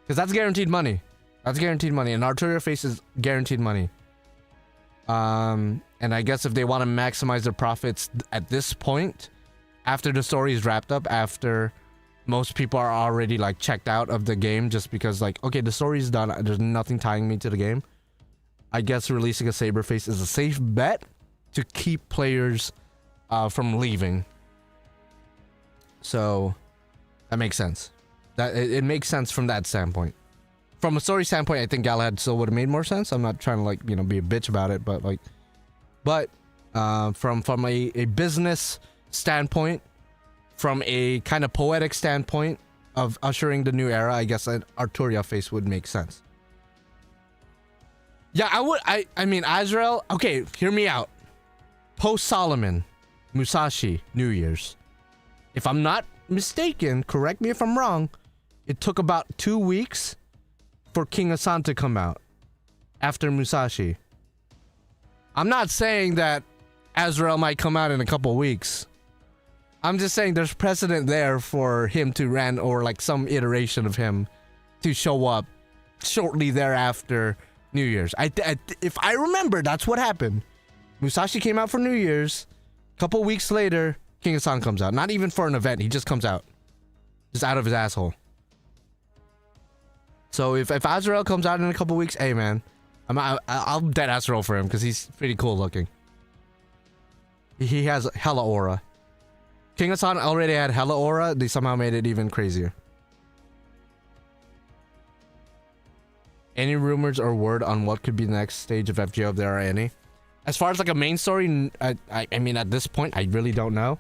because that's guaranteed money. That's guaranteed money, and Arturia face is guaranteed money. And I guess if they want to maximize their profits at this point, after the story is wrapped up, after most people are already like checked out of the game just because like, okay, the story's done, there's nothing tying me to the game, I guess releasing a Saberface is a safe bet to keep players from leaving. So that makes sense. That it makes sense from that standpoint. From a story standpoint, I think Galahad still would have made more sense. I'm not trying to like, you know, be a bitch about it, but like, from a business standpoint, from a kind of poetic standpoint of ushering the new era, I guess an Arturia face would make sense. Yeah, I mean, Azrael, okay, hear me out. Post Solomon, Musashi, New Year's. If I'm not mistaken, correct me if I'm wrong, it took about 2 weeks for King Hassan to come out after Musashi. I'm not saying that Azrael might come out in a couple weeks. I'm just saying there's precedent there for him to run, or like some iteration of him to show up shortly thereafter New Year's. If I remember, that's what happened. Musashi came out for New Year's. A couple weeks later, King Hassan comes out. Not even for an event. He just comes out. Just out of his asshole. So if Azrael comes out in a couple weeks, hey man, I'll dead Azrael for him because he's pretty cool looking. He has hella aura. King Hassan already had hella aura. They somehow made it even crazier. Any rumors or word on what could be the next stage of FGO, if there are any? As far as like a main story, I mean, at this point, I really don't know.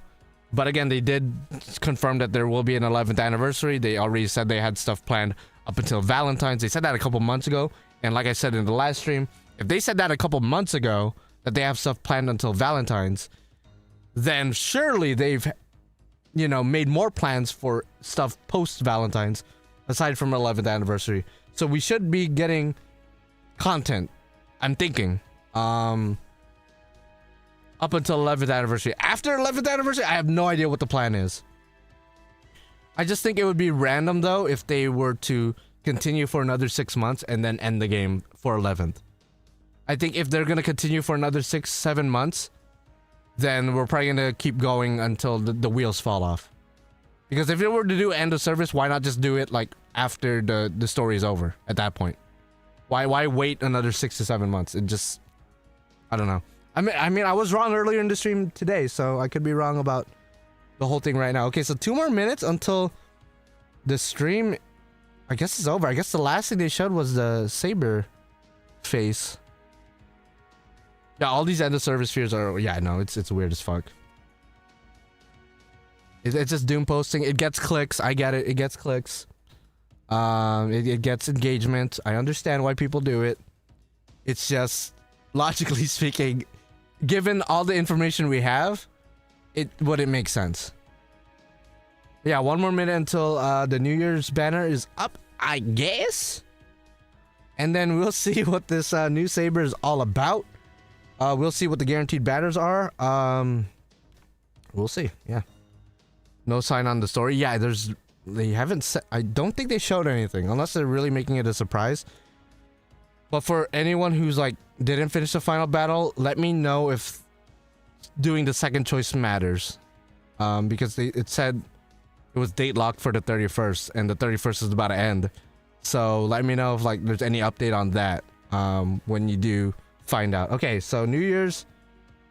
But again, they did confirm that there will be an 11th anniversary. They already said they had stuff planned up until Valentine's. They said that a couple months ago. And like I said in the last stream, if they said that a couple months ago, that they have stuff planned until Valentine's, then surely they've, you know, made more plans for stuff post-Valentine's, aside from 11th anniversary. So we should be getting content, I'm thinking, up until 11th anniversary. After 11th anniversary, I have no idea what the plan is. I just think it would be random, though, if they were to continue for another 6 months and then end the game for 11th. I think if they're going to continue for another 6-7 months, then we're probably going to keep going until the wheels fall off. Because if it were to do end of service, why not just do it like after the story is over at that point? Why wait another 6 to 7 months? It just, I don't know. I mean, I was wrong earlier in the stream today, so I could be wrong about the whole thing right now. Okay, so 2 more minutes until the stream, I guess, is over. I guess the last thing they showed was the saber face. Yeah, all these end of service fears are, yeah, no, it's weird as fuck. It's just doom posting. It gets clicks. I get it. It gets clicks. It gets engagement. I understand why people do it. It's just, logically speaking, given all the information we have, it wouldn't make sense. Yeah, 1 more minute until the New Year's banner is up, I guess. And then we'll see what this new saber is all about. We'll see what the guaranteed banners are. We'll see. Yeah. No sign on the story. Yeah, they haven't said, I don't think they showed anything, unless they're really making it a surprise. But for anyone who's like didn't finish the final battle, let me know if doing the second choice matters. Because it said it was date locked for the 31st, and the 31st is about to end. So let me know if like there's any update on that when you do find out. Okay, so New Year's,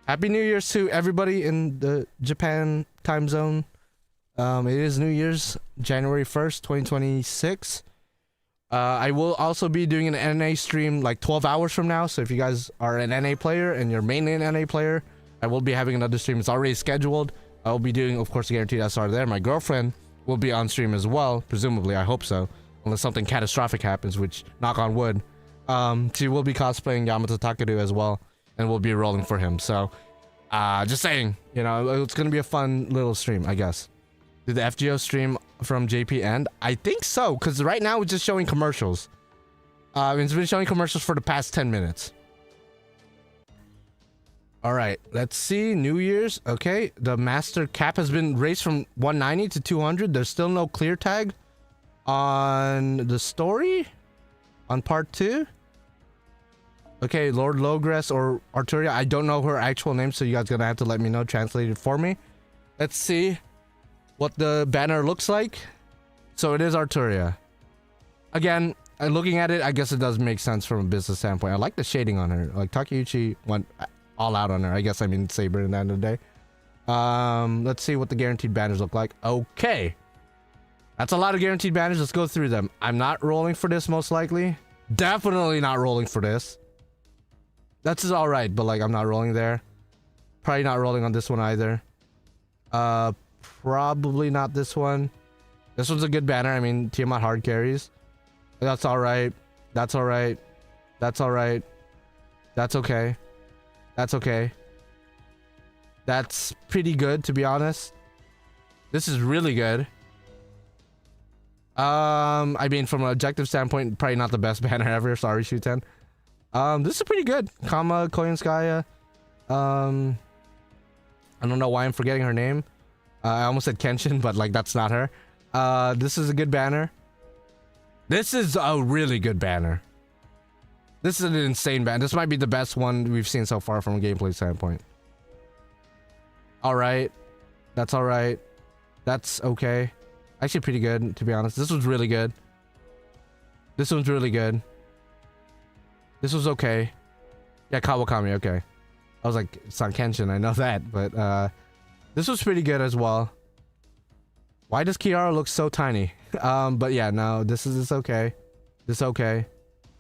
Happy New Year's to everybody in the Japan time zone. It is New Year's, January 1st, 2026. I will also be doing an NA stream like 12 hours from now. So if you guys are an NA player and you're mainly an NA player, I will be having another stream. It's already scheduled. I will be doing, of course, a guaranteed SR there. My girlfriend will be on stream as well, presumably. I hope so. Unless something catastrophic happens, which, knock on wood. She will be cosplaying Yamato Takeru as well, and we'll be rolling for him. So, just saying, you know, it's going to be a fun little stream, I guess. Did the FGO stream from JP end? I think so, because right now it's just showing commercials. It's been showing commercials for the past 10 minutes. All right, let's see. New Year's. Okay, the master cap has been raised from 190 to 200. There's still no clear tag on the story on part 2. Okay, Lord Logres or Arturia. I don't know her actual name, so you guys gonna have to let me know. Translate it for me. Let's see what the banner looks like. So it is Arturia. Again, looking at it, I guess it does make sense from a business standpoint. I like the shading on her. Like Takeuchi went all out on her. I guess I mean Saber in the end of the day. Let's see what the guaranteed banners look like. Okay. That's a lot of guaranteed banners. Let's go through them. I'm not rolling for this most likely. Definitely not rolling for this. That's all right, but like I'm not rolling there. Probably not rolling on this one either. Probably not this one. This one's a good banner. I mean, Tiamat hard carries. That's all right. That's all right. That's all right. That's okay. That's okay. That's pretty good, to be honest. This is really good. I mean, from an objective standpoint, probably not the best banner ever. Sorry, Shuten. This is pretty good. Kama Koyanskaya. I don't know why I'm forgetting her name. I almost said Kenshin, but like that's not her. This is a good banner. This is a really good banner. This is an insane banner. This might be the best one we've seen so far from a gameplay standpoint. All right. That's all right. That's okay. Actually pretty good, to be honest. This was really good. This one's really good. This was okay. Yeah, Kawakami, okay. I was like, it's not Kenshin, I know that, but this was pretty good as well. Why does Kiara look so tiny? But yeah, no, this is okay. This is okay.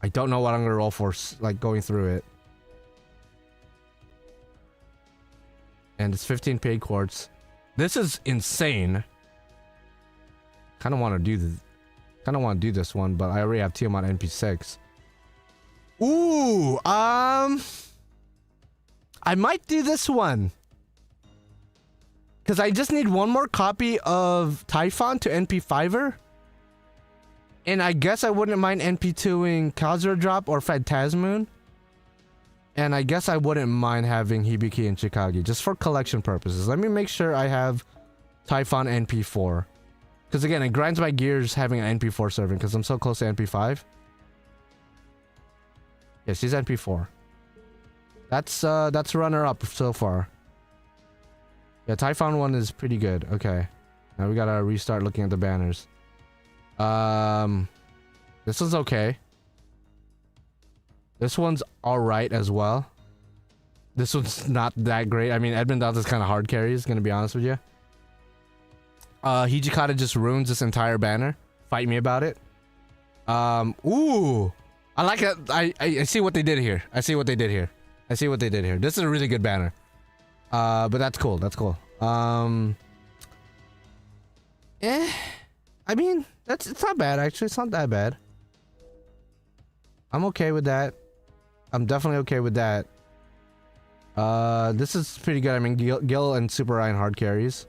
I don't know what I'm gonna roll for, like going through it. And it's 15 paid quartz. This is insane. Kind of want to do this. Kind of want to do this one, but I already have Tiamat NP6. Ooh, I might do this one. Because I just need one more copy of Typhon to NP5er. And I guess I wouldn't mind NP2ing Kazura Drop or Phantasmoon. And I guess I wouldn't mind having Hibiki and Chikage, just for collection purposes. Let me make sure I have Typhon NP4. Because again, it grinds my gears having an NP4 serving, because I'm so close to NP5. Yeah, she's NP4. That's runner-up so far. Yeah, Typhon one is pretty good. Okay. Now we gotta restart looking at the banners. This one's okay. This one's alright as well. This one's not that great. I mean, Edmund Dante's kind of hard carries, gonna be honest with you. Hijikata just ruins this entire banner. Fight me about it. Ooh. I like it. I see what they did here. I see what they did here. I see what they did here. This is a really good banner. But that's cool. That's cool. I mean, it's not bad actually. It's not that bad. I'm okay with that. I'm definitely okay with that. This is pretty good. I mean, Gil and Super Ryan hard carries.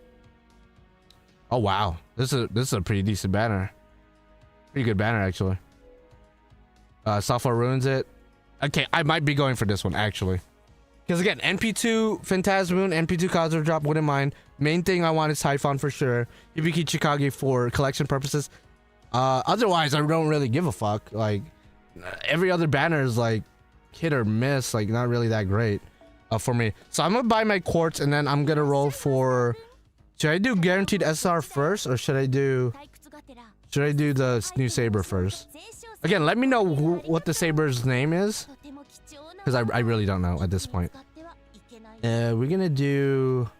Oh wow, this is a pretty decent banner. Pretty good banner actually. Software ruins it. Okay, I might be going for this one actually. Because again, NP2 Phantasmoon, NP2 Kazura Drop, wouldn't mind. Main thing I want is Typhon for sure. Hibiki Chikage for collection purposes. Otherwise, I don't really give a fuck. Like, every other banner is like hit or miss. Like, not really that great for me. So I'm going to buy my quartz and then I'm going to roll for... Should I do guaranteed SR first or should I do the new Saber first? Again, let me know what the Saber's name is. Because I really don't know at this point. We're gonna do...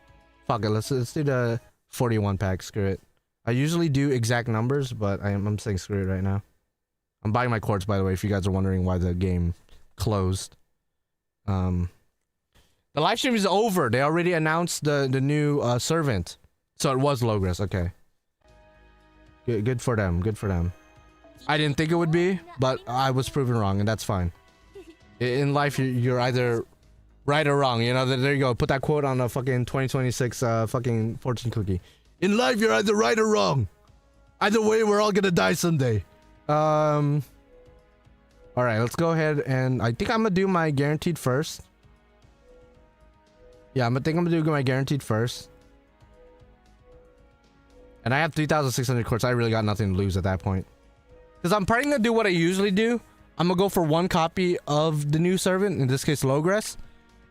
Fuck it, let's do the 41 pack, screw it. I usually do exact numbers, but I'm saying screw it right now. I'm buying my quartz, by the way, if you guys are wondering why the game closed. The live stream is over. They already announced the new servant. So it was Logres, okay. Good for them, good for them. I didn't think it would be, but I was proven wrong, and that's fine. In life, you're either right or wrong. You know, there you go. Put that quote on a fucking 2026 fucking fortune cookie. In life, you're either right or wrong. Either way, we're all gonna die someday. All right, let's go ahead and I think I'm gonna do my guaranteed first. Yeah, I'm gonna do my guaranteed first. And I have 3,600 quartz. I really got nothing to lose at that point. Because I'm probably gonna do what I usually do. I'm gonna go for 1 copy of the new servant, in this case Logres.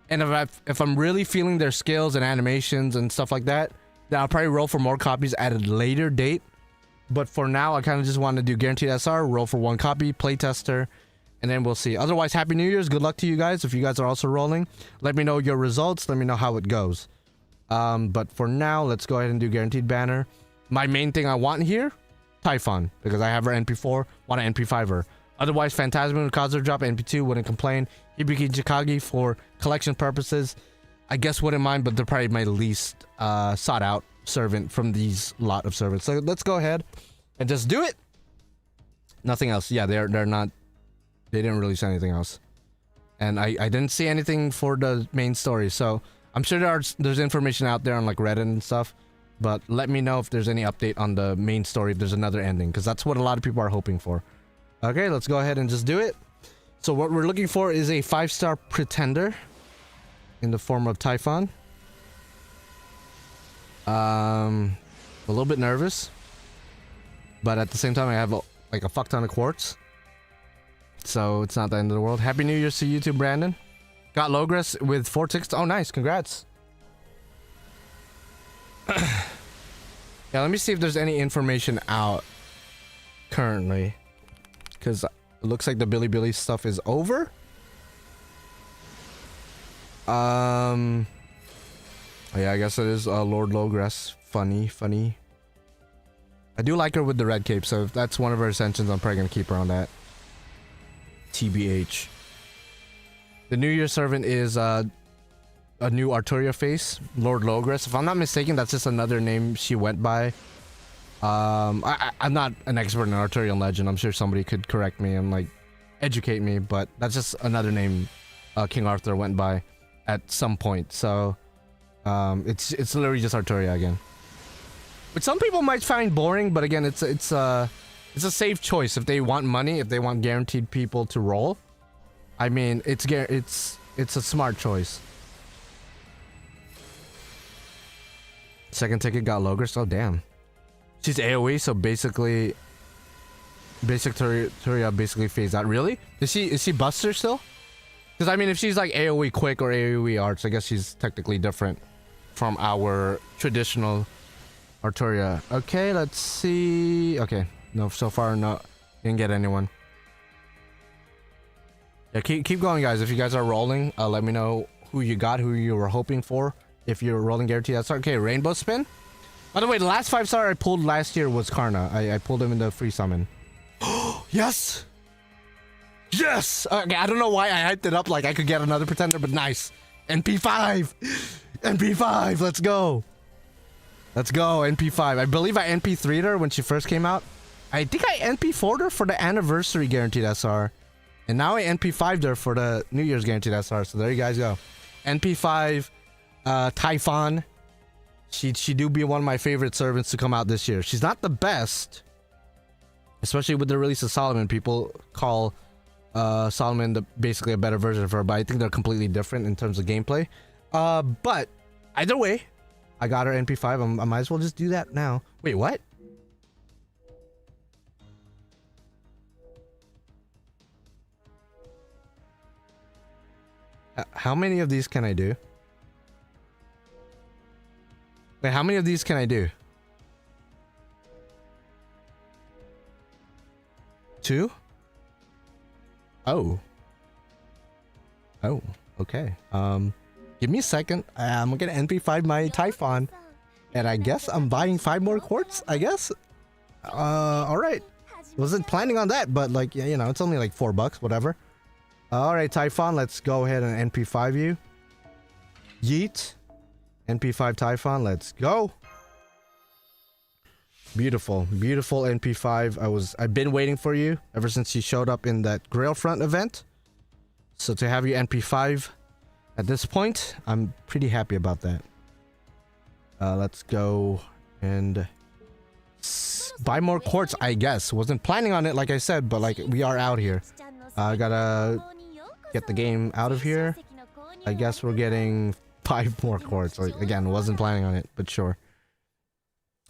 And if I'm really feeling their skills and animations and stuff like that, then I'll probably roll for more copies at a later date. But for now, I kind of just want to do guaranteed SR, roll for 1 copy, playtester, and then we'll see. Otherwise, Happy New Year's. Good luck to you guys. If you guys are also rolling, let me know your results. Let me know how it goes. But for now, let's go ahead and do guaranteed banner. My main thing I want here, Typhon, because I have her NP4, want to NP5 her. Otherwise, Phantasm would cause her drop, NP2, wouldn't complain. Hibiki Jikagi for collection purposes, I guess wouldn't mind, but they're probably my least sought out servant from these lot of servants. So let's go ahead and just do it. Nothing else. Yeah, they're not, they didn't release anything else. And I didn't see anything for the main story, so I'm sure there's information out there on like Reddit and stuff, but let me know if there's any update on the main story, if there's another ending, because that's what a lot of people are hoping for. Okay, let's go ahead and just do it. So what we're looking for is a 5-star pretender in the form of Typhon. A little bit nervous, but at the same time I have like a fuck ton of quartz, so it's not the end of the world. Happy New Year's to you too, Brandon. Got Logres with 4 tickets. Oh, nice. Congrats. Yeah, let me see if there's any information out currently, because it looks like the Billy stuff is over. Oh yeah, I guess it is Lord Logres. Funny. I do like her with the red cape, so if that's one of her ascensions, I'm probably gonna keep her on that. TBH. The New Year servant is a new Arturia face, Lord Logres. If I'm not mistaken, that's just another name she went by. I'm not an expert in Arturian legend. I'm sure somebody could correct me and like educate me, but that's just another name King Arthur went by at some point. So it's literally just Arturia again, which some people might find boring, but again, it's a safe choice if they want money, if they want guaranteed people to roll. I mean, it's a smart choice. Second ticket got Logres. Oh damn. She's AoE, so basically basic Turia basically phased out. Really? Is she Buster still? Because I mean, if she's like AoE quick or AoE arts, I guess she's technically different from our traditional Arturia. Okay, let's see. Okay, no, so far no, didn't get anyone. Yeah, keep going, guys. If you guys are rolling, let me know who you got, who you were hoping for. If you're rolling guaranteed, that's okay. Rainbow spin. By the way, the last 5-star I pulled last year was Karna. I pulled him in the free summon. Yes! Yes! Okay, I don't know why I hyped it up like I could get another pretender, but nice. NP5! NP5! Let's go! Let's go, NP5. I believe I NP3'd her when she first came out. I think I NP4'd her for the anniversary guaranteed SR. And now I NP5'd her for the New Year's guaranteed SR. So there you guys go. NP5, Typhon. She do be one of my favorite servants to come out this year. She's not the best, especially with the release of Solomon. People call Solomon basically a better version of her, but I think they're completely different in terms of gameplay. But either way, I got her NP5. I might as well just do that now. Wait, what? How many of these can I do? Wait, how many of these can I do? 2? Oh. Oh, okay. Give me a second. I'm gonna NP5 my Typhon. And I guess I'm buying 5 more quartz, I guess? Alright. Wasn't planning on that, but like, yeah, you know, it's only like $4, whatever. Alright, Typhon, let's go ahead and NP5 you. Yeet. NP5 Typhon, let's go. Beautiful, beautiful NP5. I've been waiting for you ever since you showed up in that Grailfront event. So to have you NP5 at this point, I'm pretty happy about that. Let's go and buy more quartz, I guess. Wasn't planning on it, like I said, but like we are out here. I gotta get the game out of here. I guess we're getting 5 more quartz. Like, again, wasn't planning on it, but sure.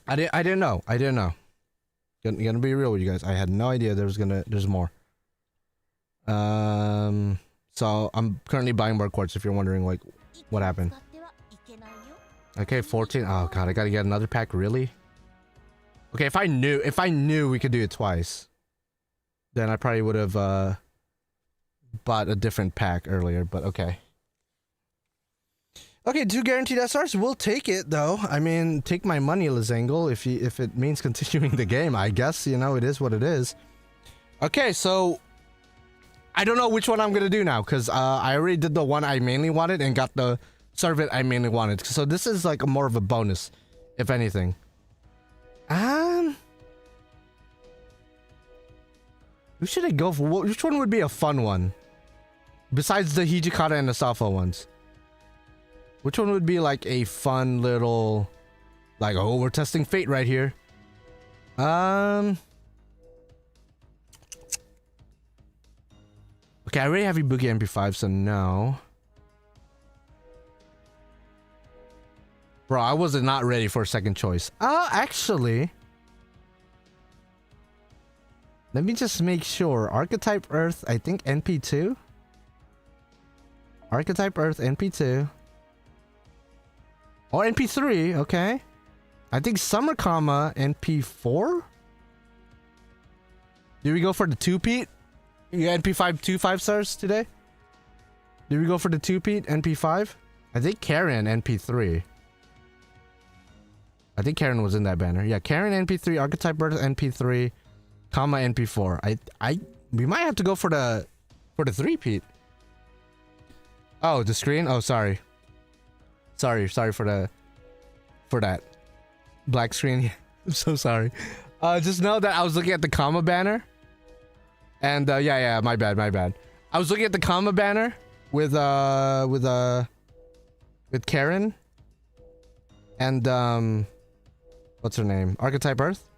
I didn't know. Gonna be real with you guys. I had no idea there's more. So I'm currently buying more quartz if you're wondering like what happened. Okay, 14. Oh god, I gotta get another pack, really? Okay, if I knew we could do it twice, then I probably would have bought a different pack earlier, but okay. Okay, 2 guaranteed SRs, we'll take it though. I mean, take my money, Lizangle, if it means continuing the game. I guess, you know, it is what it is. Okay, so I don't know which one I'm gonna do now, because I already did the one I mainly wanted and got the servant I mainly wanted. So this is like more of a bonus, if anything. Who should I go for? Which one would be a fun one? Besides the Hijikata and the Safa ones. Which one would be like a fun little... Like, oh, we're testing fate right here. Okay, I already have Ibuki MP5, so no. Bro, I was not ready for a second choice. Actually... Let me just make sure. Archetype Earth, I think NP2. Archetype Earth, NP2. Or NP3, okay. I think Summer Comma, NP4? Did we go for the 2-peat? You got NP5 2 5-stars today? Did we go for the 2-peat, NP5? I think Karen, NP3. I think Karen was in that banner. Yeah, Karen, NP3, Archetype Earth, NP3. Comma NP4. We might have to go for the 3-peat. Oh, the screen? Oh, sorry. Sorry for that black screen. I'm so sorry. Just know that I was looking at the comma banner. And yeah, my bad. I was looking at the comma banner with Karen and what's her name? Archetype Earth.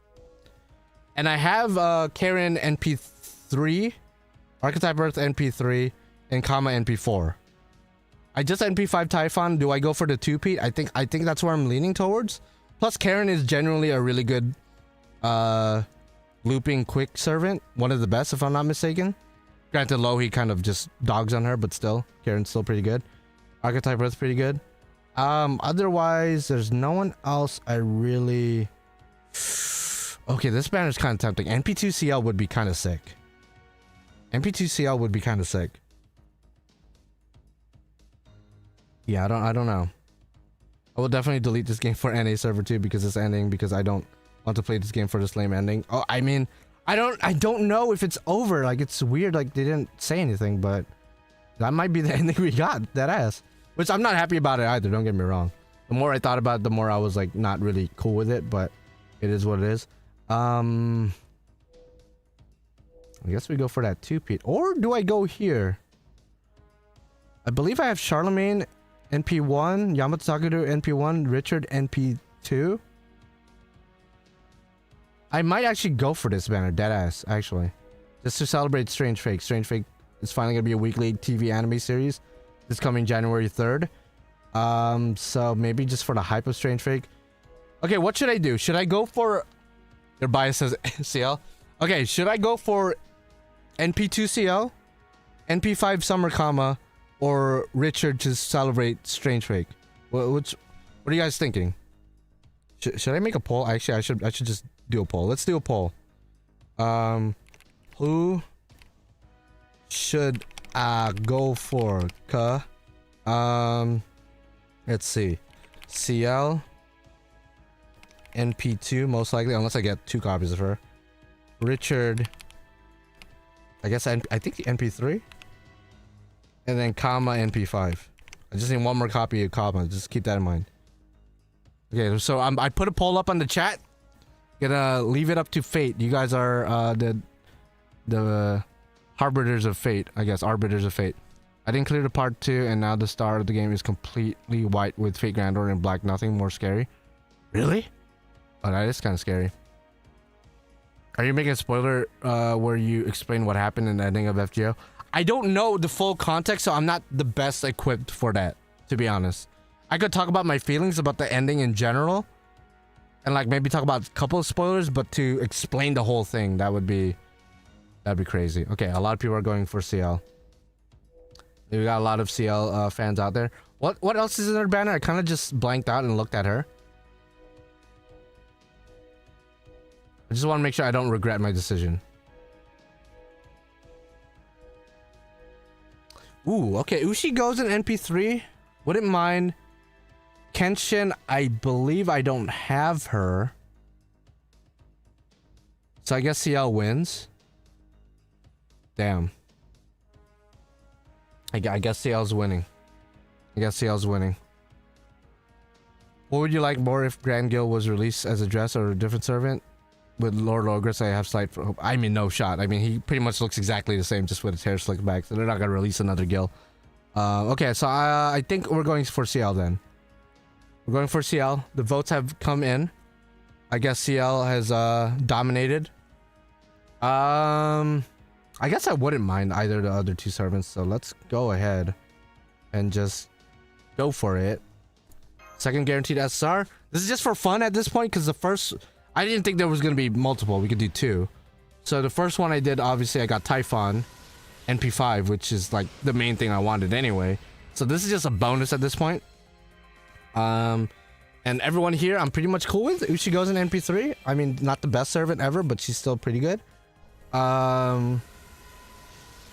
And I have Karen NP3, Archetype Earth NP3, and comma NP4. I just NP5 Typhon. Do I go for the 2-peat? I think that's where I'm leaning towards. Plus, Karen is generally a really good looping quick servant. One of the best, if I'm not mistaken. Granted, Lohi kind of just dogs on her, but still, Karen's still pretty good. Archetype Earth's pretty good. Otherwise, there's no one else I really... Okay, this banner's kind of tempting. NP2CL would be kind of sick. NP2CL would be kind of sick. Yeah, I don't know. I will definitely delete this game for NA server too because it's ending, because I don't want to play this game for this lame ending. Oh, I mean, I don't know if it's over. Like, it's weird, like they didn't say anything, but that might be the ending we got, that ass. Which I'm not happy about it either, don't get me wrong. The more I thought about it, the more I was like not really cool with it, but it is what it is. I guess we go for that 2-peat. Or do I go here? I believe I have Charlemagne NP1, Yamato Takeru NP1, Richard NP2. I might actually go for this banner, deadass, actually. Just to celebrate Strange Fake. Strange Fake is finally gonna be a weekly TV anime series. This coming January 3rd. So maybe just for the hype of Strange Fake. Okay, what should I do? Should I go for... Your bias says CL. Okay, should I go for NP2 CL, NP5 Summer Comma, or Richard to celebrate Strange Fake? What are you guys thinking? Should I make a poll? Actually, I should just do a poll. Let's do a poll. Who should I go for? Let's see. CL. NP2 most likely, unless I get 2 copies of her. Richard, I guess I think NP3, and then comma NP5. I just need one more copy of comma. Just keep that in mind. Okay, so I put a poll up on the chat. Gonna leave it up to fate. You guys are the harbiters of fate, I guess, arbiters of fate. I didn't clear the part 2, and now the star of the game is completely white with Fate Grand Order and black. Nothing more scary. Really? Oh, that is kind of scary. Are you making a spoiler where you explain what happened in the ending of FGO? I don't know the full context, so I'm not the best equipped for that, to be honest. I could talk about my feelings about the ending in general, and like maybe talk about a couple of spoilers, but to explain the whole thing, that would be That'd be crazy. Okay, a lot of people are going for CL. We got a lot of CL fans out there. What else is in her banner? I kind of just blanked out and looked at her. I just want to make sure I don't regret my decision. Ooh, okay. Ushi goes in NP3. Wouldn't mind. Kenshin, I believe I don't have her. So I guess CL wins. Damn. I guess CL's winning. I guess CL's winning. What would you like more if Grand Guild was released as a dress or a different servant? With Lord Logres, I have slight hope. I mean, no shot. I mean, he pretty much looks exactly the same, just with his hair slicked back. So they're not gonna release another guild. Okay, so I think we're going for CL then. We're going for CL. The votes have come in. I guess CL has dominated. I guess I wouldn't mind either of the other two servants. So let's go ahead and just go for it. Second guaranteed SR. This is just for fun at this point because the first, I didn't think there was going to be multiple. We could do two. So the first one I did, obviously I got Typhon NP5, which is like the main thing I wanted anyway. So this is just a bonus at this point. And everyone here I'm pretty much cool with. Ushi goes in NP3. I mean, not the best servant ever, but she's still pretty good.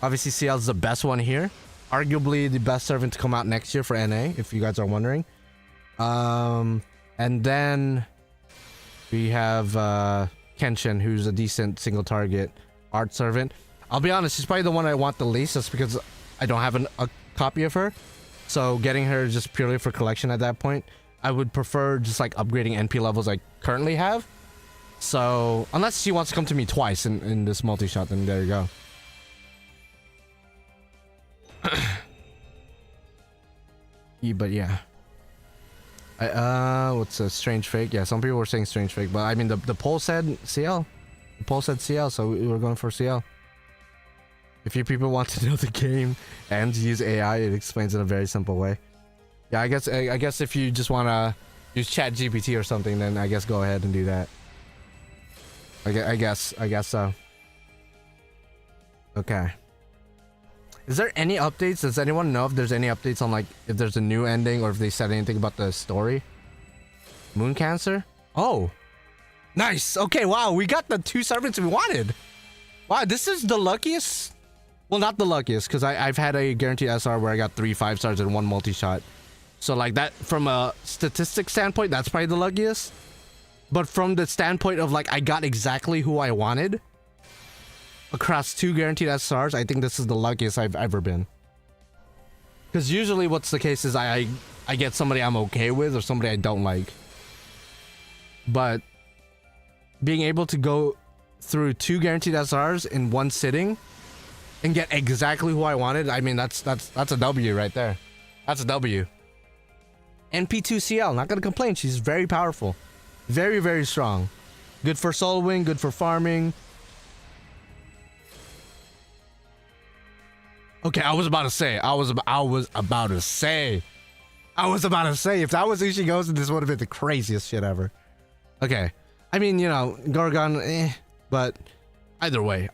Obviously CL is the best one here. Arguably the best servant to come out next year for NA, if you guys are wondering. And then we have Kenshin, who's a decent single target art servant. I'll be honest, she's probably the one I want the least, just because I don't have a copy of her. So getting her just purely for collection at that point, I would prefer just like upgrading NP levels I currently have. So unless she wants to come to me twice in this multi-shot, then there you go. Yeah, but yeah. What's a strange fake? Yeah, some people were saying strange fake, but I mean the poll said CL. The poll said CL, so we were going for CL. If you people want to know the game and use AI, it explains in a very simple way. Yeah, I guess if you just want to use Chat GPT or something, then I guess go ahead and do that. I guess so. Okay. Is there any updates? Does anyone know if there's any updates on like if there's a new ending or if they said anything about the story? Moon Cancer? Oh. Nice. Okay, wow, we got the two servants we wanted. Wow, this is the luckiest. Well, not the luckiest, because I've had a guaranteed SR where I got 3 5-stars and 1 multi-shot. So like that, from a statistic standpoint, that's probably the luckiest. But from the standpoint of like I got exactly who I wanted across 2 guaranteed SRs, I think this is the luckiest I've ever been. Because usually what's the case is I get somebody I'm okay with or somebody I don't like. But being able to go through 2 guaranteed SRs in one sitting and get exactly who I wanted, I mean that's a W right there. That's a W. NP2CL, not gonna complain. She's very powerful, very, very strong. Good for soul wing, good for farming. Okay, I was about to say, if that was Ushi this would have been the craziest shit ever. Okay, I mean, you know, Gorgon, but either way,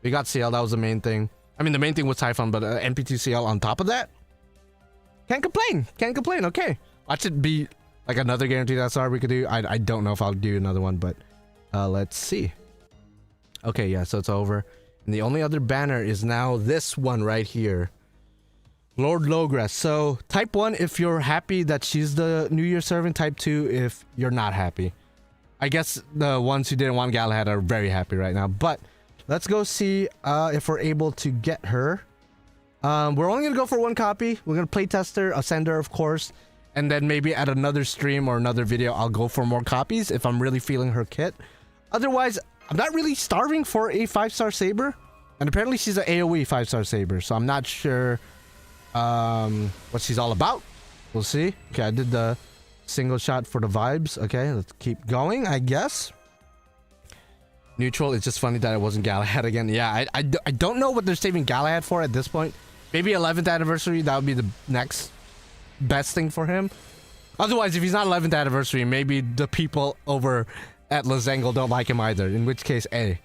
we got CL. That was the main thing. I mean, the main thing was Typhon, but NP2 CL on top of that, can't complain. Okay, that should be like another guaranteed SR we could do. I don't know if I'll do another one, but let's see. Okay, yeah, so it's over. And the only other banner is now this one right here. Lord Logres. So type 1 if you're happy that she's the New Year servant. Type 2 if you're not happy. I guess the ones who didn't want Galahad are very happy right now. But let's go see if we're able to get her. We're only going to go for 1 copy. We're going to play test her, ascend her, of course. And then maybe at another stream or another video, I'll go for more copies if I'm really feeling her kit. Otherwise, I'm not really starving for a 5-star saber, and apparently she's an AoE 5-star saber, so I'm not sure what she's all about. We'll see. Okay, I did the single shot for the vibes. Okay, let's keep going, I guess. Neutral, it's just funny that it wasn't Galahad again. Yeah, I don't know what they're saving Galahad for at this point. Maybe 11th anniversary, that would be the next best thing for him. Otherwise, if he's not 11th anniversary, maybe the people over at Losangle don't like him either, in which case, A.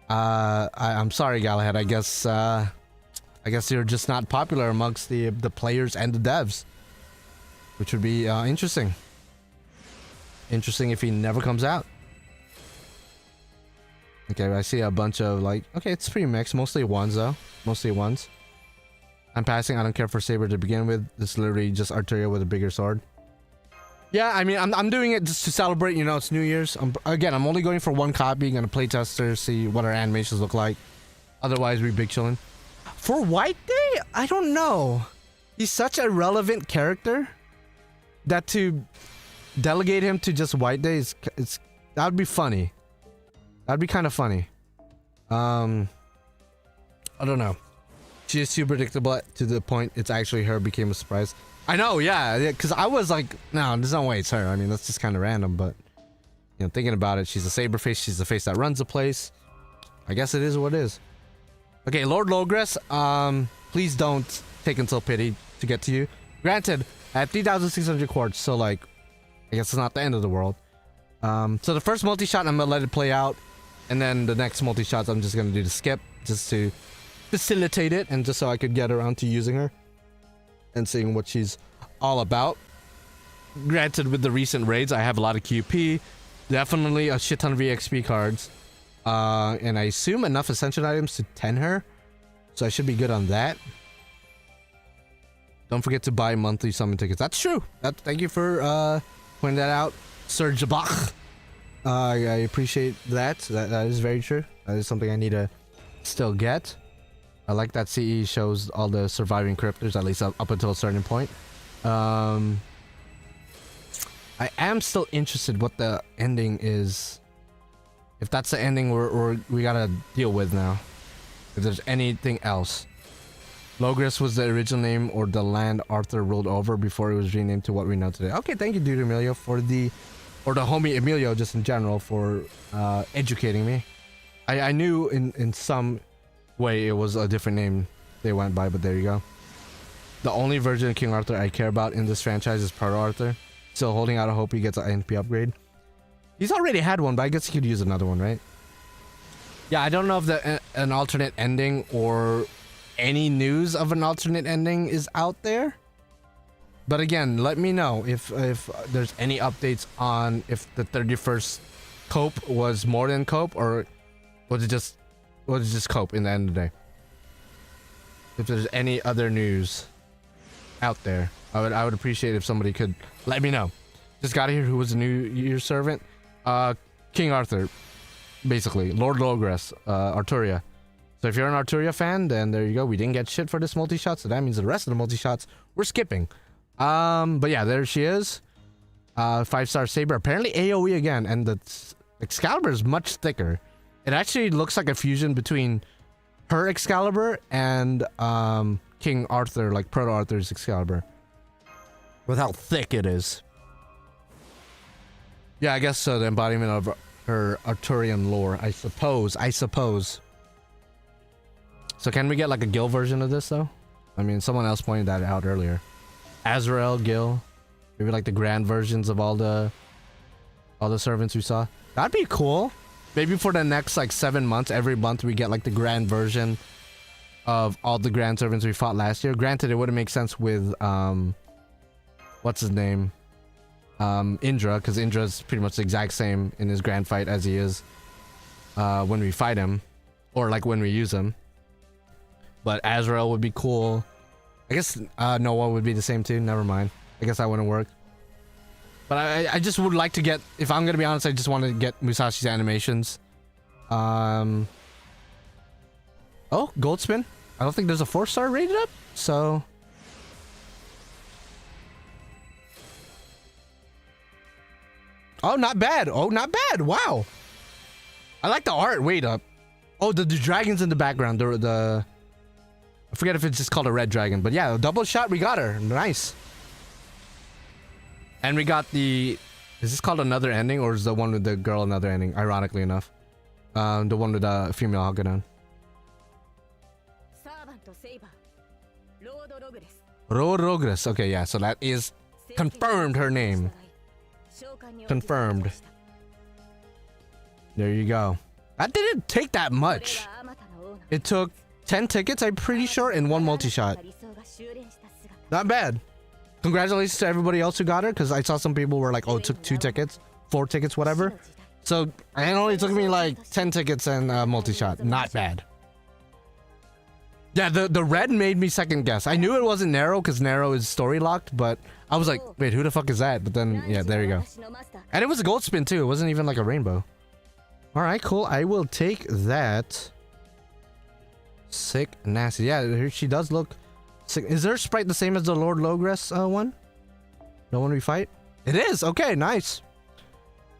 I'm sorry, Galahad. I guess you're just not popular amongst the players and the devs, which would be interesting. Interesting if he never comes out. Okay, I see a bunch of like. Okay, it's pretty mixed. Mostly ones though. Mostly ones. I'm passing. I don't care for Saber to begin with. It's literally just Arturia with a bigger sword. Yeah, I mean, I'm doing it just to celebrate. You know, it's New Year's. I'm only going for one copy. Gonna play tester, see what our animations look like. Otherwise, we big chillin'. For White Day, I don't know. He's such a relevant character that to delegate him to just White Day that'd be funny. That'd be kind of funny. I don't know. She is too predictable to the point it's actually her became a surprise. I know, yeah, because I was like, no, there's no way it's her. I mean, that's just kind of random, but you know, thinking about it, she's a saber face. She's the face that runs the place. I guess it is what it is. Okay, Lord Logres, please don't take until pity to get to you. Granted, at 3,600 quartz, so like, I guess it's not the end of the world. So the first multi-shot, I'm gonna let it play out, and then the next multi-shots, I'm just gonna do the skip, just to facilitate it, and just so I could get around to using her and seeing what she's all about. Granted, with the recent raids, I have a lot of QP, definitely a shit ton of EXP cards, and I assume enough ascension items to 10 her, so I should be good on that. Don't forget to buy monthly summon tickets. That's true. Thank you for pointing that out, Sir Jabach. I appreciate that. That is very true. That is something I need to still get. I like that CE shows all the surviving cryptors, at least up until a certain point. I am still interested what the ending is. If that's the ending we gotta deal with now. If there's anything else. Logres was the original name or the land Arthur ruled over before it was renamed to what we know today. Okay, thank you, dude Emilio, or the homie Emilio just in general for educating me. I knew in some way it was a different name they went by, but there you go. The only version of King Arthur I care about in this franchise is Proto Arthur. Still holding out a hope he gets an NP upgrade. He's already had one, but I guess he could use another one, right? Yeah, I don't know if an alternate ending or any news of an alternate ending is out there. But again, let me know if there's any updates on if the 31st cope was more than cope, or was it just cope in the end of the day. If there's any other news out there, I would appreciate if somebody could let me know. Just got here, who was a New Year's servant? King Arthur, basically. Lord Logres, Arturia. So if you're an Arturia fan, then there you go. We didn't get shit for this multi-shot, so that means the rest of the multi-shots we're skipping. But yeah, there she is. 5-star saber. Apparently AoE again, and the Excalibur is much thicker. It actually looks like a fusion between her Excalibur and King Arthur, like Proto Arthur's Excalibur, with how thick it is. Yeah, I guess so. The embodiment of her Arturian lore, I suppose. So can we get like a Gil version of this though? I mean, someone else pointed that out earlier. Azrael, Gil, maybe like the grand versions of all the servants we saw. That'd be cool. Maybe for the next like 7 months, every month we get like the grand version of all the grand servants we fought last year. Granted, it wouldn't make sense with what's his name? Indra, because Indra's pretty much the exact same in his grand fight as he is when we fight him, or like when we use him. But Azrael would be cool. I guess Noah would be the same too. Never mind. I guess that wouldn't work. But I just would like to get, if I'm gonna be honest, I just want to get Musashi's animations. Oh, gold spin. I don't think there's a 4-star rated up, so. Oh, not bad. Oh, not bad. Wow. I like the art. Wait up. Oh, the dragons in the background. I forget if it's just called a red dragon, but yeah, a double shot. We got her. Nice. And we got the. Is this called another ending, or is the one with the girl another ending? Ironically enough, the one with the female Hagadan. Lord Logres. Okay, yeah. So that is confirmed. Her name. Confirmed. There you go. That didn't take that much. It took 10 tickets, I'm pretty sure, and 1 multi-shot. Not bad. Congratulations to everybody else who got her, because I saw some people were like, oh, it took 2 tickets, 4 tickets, whatever. So it only took me like 10 tickets and multi-shot. Not bad. Yeah, the red made me second guess. I knew it wasn't narrow because narrow is story locked, but I was like, wait, who the fuck is that? But then, yeah, there you go. And it was a gold spin too. It wasn't even like a rainbow. All right, cool. I will take that. Sick, nasty. Yeah, she does look sick. Is her sprite the same as the Lord Logres one? The one we fight? It is. Okay, nice.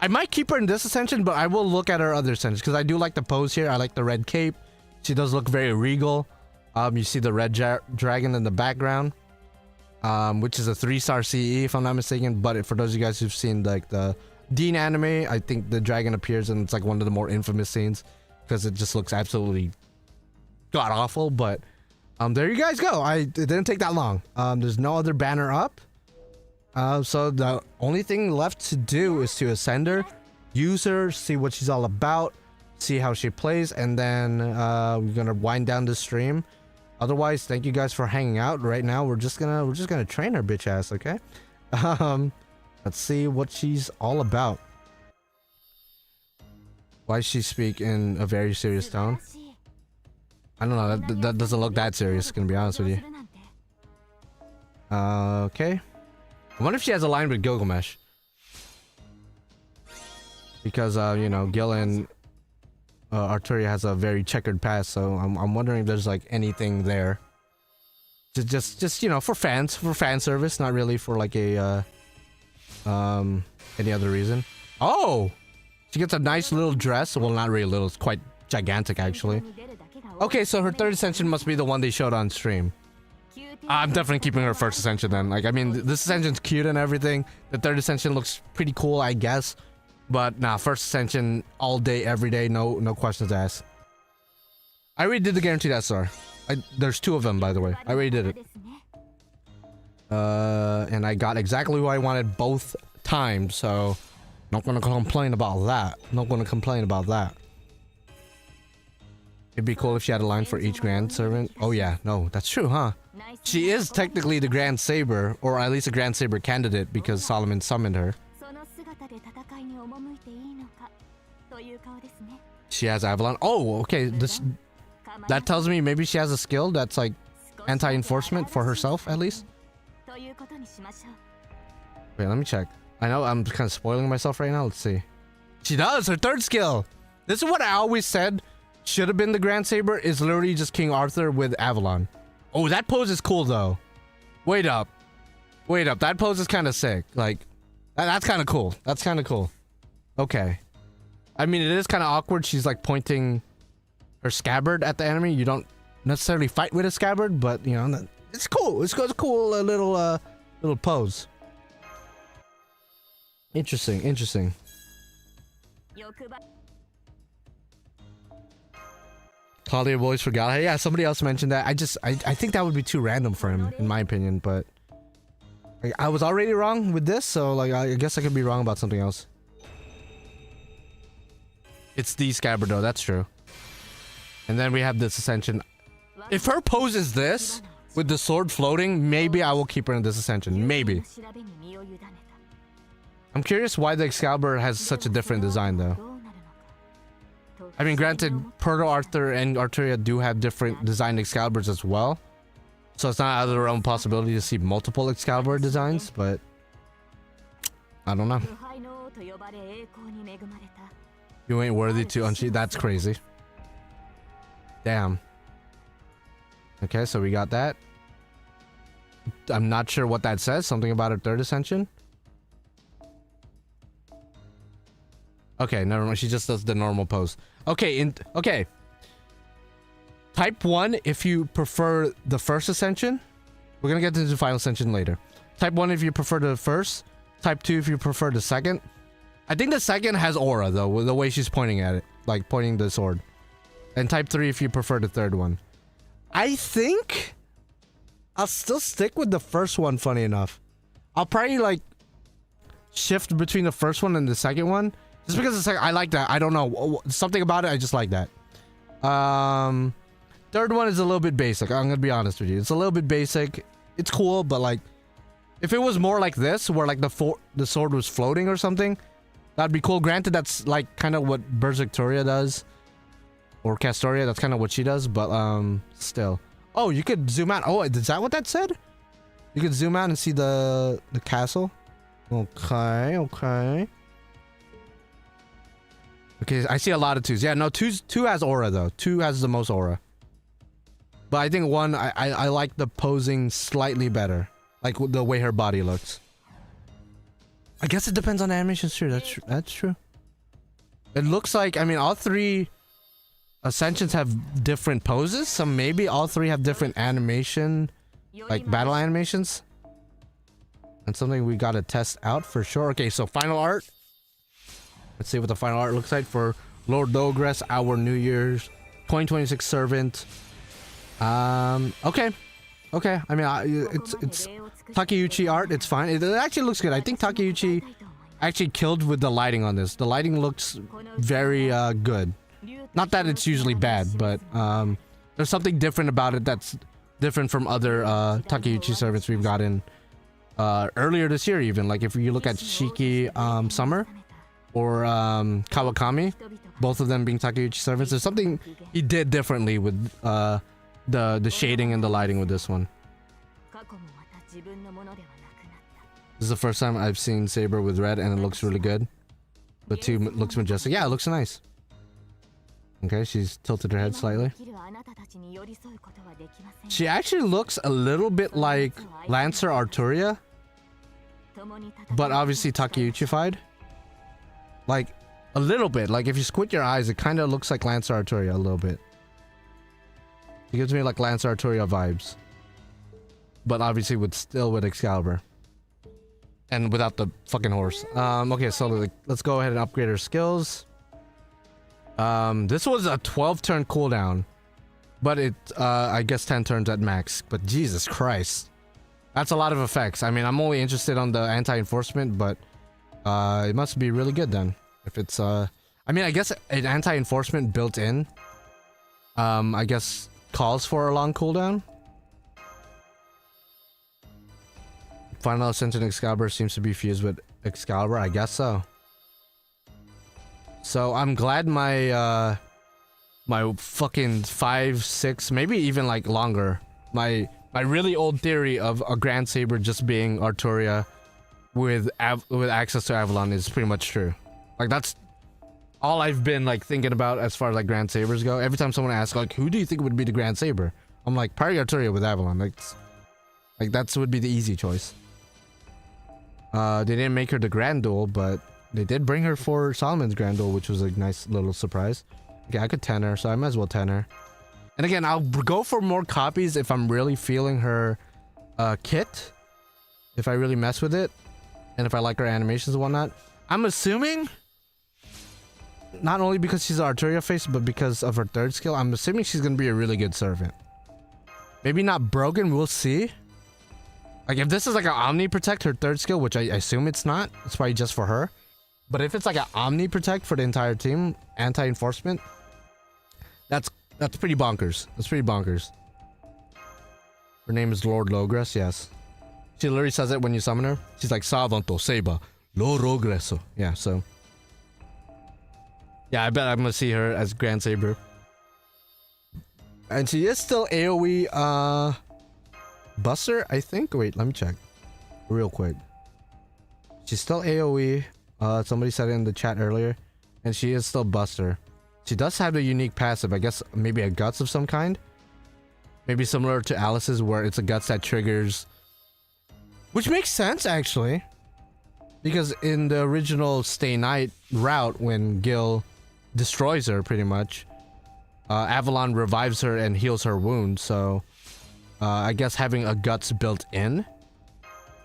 I might keep her in this ascension, but I will look at her other ascensions because I do like the pose here. I like the red cape. She does look very regal. You see the red dragon in the background, which is a 3-star CE if I'm not mistaken. But for those of you guys who've seen like the Dean anime, I think the dragon appears and it's like one of the more infamous scenes because it just looks absolutely god awful. But there you guys go. It didn't take that long. There's no other banner up. So the only thing left to do is to ascend her, use her, see what she's all about, see how she plays, and then we're gonna wind down the stream. Otherwise, thank you guys for hanging out. Right now, we're just gonna train her bitch ass, okay? Let's see what she's all about. Why does she speak in a very serious tone? I don't know. That doesn't look that serious. Gonna be honest with you. Okay. I wonder if she has a line with Gilgamesh. Because you know, Gil and Arturia has a very checkered past, so I'm wondering if there's like anything there. Just you know, for fan service, not really for like a any other reason. Oh, she gets a nice little dress. Well, not really little. It's quite gigantic actually. Okay, so her third ascension must be the one they showed on stream. I'm definitely keeping her first ascension then. Like, I mean, this ascension's cute and everything. The third ascension looks pretty cool, I guess. But nah, first ascension all day, every day, no questions asked. I already did the guaranteed SR. There's 2 of them, by the way. I already did it. And I got exactly what I wanted both times, so not gonna complain about that. Not gonna complain about that. It'd be cool if she had a line for each Grand Servant. Oh yeah, no, that's true, huh? She is technically the Grand Saber, or at least a Grand Saber candidate because Solomon summoned her. She has Avalon. Oh, okay. That tells me maybe she has a skill that's like anti-enforcement for herself, at least. Wait, let me check. I know I'm kind of spoiling myself right now. Let's see. She does! Her third skill! This is what I always said should have been the Grand Saber, is literally just King Arthur with Avalon. Oh, that pose is cool, though. Wait up. Wait up. That pose is kind of sick. Like, that's kind of cool. That's kind of cool. Okay. I mean, it is kind of awkward. She's, like, pointing her scabbard at the enemy. You don't necessarily fight with a scabbard, but, you know, it's cool. It's a cool little pose. Interesting, interesting. Claudia boys for Galahad. Yeah, somebody else mentioned that. I think that would be too random for him, in my opinion, but I was already wrong with this, so like I guess I could be wrong about something else. It's the scabbard though, that's true. And then we have this ascension. If her pose is this, with the sword floating, maybe I will keep her in this ascension. Maybe. I'm curious why the Excalibur has such a different design though. I mean, granted, Proto Arthur and Arturia do have different designed Excaliburs as well. So it's not out of the realm possibility to see multiple Excalibur designs, but I don't know. You ain't worthy to unsheath. That's crazy. Damn. Okay, so we got that. I'm not sure what that says. Something about her third ascension. Okay, never mind. She just does the normal pose. Okay, okay. Type 1 if you prefer the first ascension. We're gonna get into the final ascension later. Type 1 if you prefer the first. Type 2 if you prefer the second. I think the second has aura though, with the way she's pointing at it. Like pointing the sword. And type 3 if you prefer the third one. I think I'll still stick with the first one, funny enough. I'll probably like shift between the first one and the second one. Just because it's like, I like that. I don't know. Something about it, I just like that. Third one is a little bit basic. I'm gonna be honest with you. It's a little bit basic. It's cool, but like, if it was more like this, where like the sword was floating or something, that'd be cool. Granted, that's like kind of what Berserktoria does. Or Castoria, that's kind of what she does, but still. Oh, you could zoom out. Oh, is that what that said? You could zoom out and see the castle. Okay, okay. Okay, I see a lot of 2s. Yeah, no, 2 has aura though. 2 has the most aura. But I think 1, I like the posing slightly better. Like the way her body looks. I guess it depends on animations too. That's true. It looks like, I mean, all 3 Ascensions have different poses, so maybe all 3 have different animation, like battle animations. And something we gotta test out for sure. Okay, so final art. Let's see what the final art looks like for Lord Logres, our New Year's 2026 servant. Okay. Okay, I mean, it's Takeuchi art, it's fine. It actually looks good. I think Takeuchi actually killed with the lighting on this. The lighting looks very good. Not that it's usually bad, but there's something different about it that's different from other Takeuchi servants we've gotten earlier this year even. Like if you look at Shiki Summer or Kawakami, both of them being Takeuchi servants, there's something he did differently with the shading and the lighting with this one. This is the first time I've seen Saber with red and it looks really good. The 2 looks majestic. Yeah, it looks nice. Okay, she's tilted her head slightly. She actually looks a little bit like Lancer Arturia, but obviously Takeuchi-fied. Like, a little bit. Like, if you squint your eyes, it kind of looks like Lancer Arturia a little bit. It gives me like Lancer Arturia vibes. But obviously still with Excalibur. And without the fucking horse. Okay, so let's go ahead and upgrade her skills. This was a 12-turn cooldown, but it, I guess 10 turns at max, but Jesus Christ. That's a lot of effects. I mean, I'm only interested on the anti-enforcement, but, it must be really good then. If it's, I mean, I guess an anti-enforcement built in, I guess calls for a long cooldown. Final Ascension Excalibur seems to be fused with Excalibur, I guess so. So I'm glad my my fucking 5, 6, maybe even like longer. My really old theory of a Grand Saber just being Arturia with access to Avalon is pretty much true. Like that's all I've been like thinking about as far as like Grand Sabers go. Every time someone asks like, who do you think would be the Grand Saber? I'm like, probably Arturia with Avalon. Like that's would be the easy choice. They didn't make her the Grand Duel, but they did bring her for Solomon's Grand Duel, which was a nice little surprise. Okay, I could 10 her, so I might as well 10 her. And again, I'll go for more copies if I'm really feeling her kit. If I really mess with it. And if I like her animations and whatnot. I'm assuming, not only because she's an Arturia face, but because of her 3rd skill, I'm assuming she's going to be a really good servant. Maybe not broken, we'll see. Like, if this is like an Omni Protect, her 3rd skill, which I assume it's not. It's probably just for her. But if it's like an Omni Protect for the entire team, anti-enforcement, that's pretty bonkers. That's pretty bonkers. Her name is Lord Logres, yes. She literally says it when you summon her. She's like, Savanto, Seba, Lord Logres. Yeah, so. Yeah, I bet I'm gonna see her as Grand Saber. And she is still AoE, Buster, I think? Wait, let me check. Real quick. She's still AoE. Somebody said it in the chat earlier. And she is still Buster. She does have a unique passive. I guess maybe a Guts of some kind. Maybe similar to Alice's, where it's a Guts that triggers. Which makes sense, actually. Because in the original Stay Night route, when Gil destroys her, pretty much, Avalon revives her and heals her wound. So, I guess having a Guts built in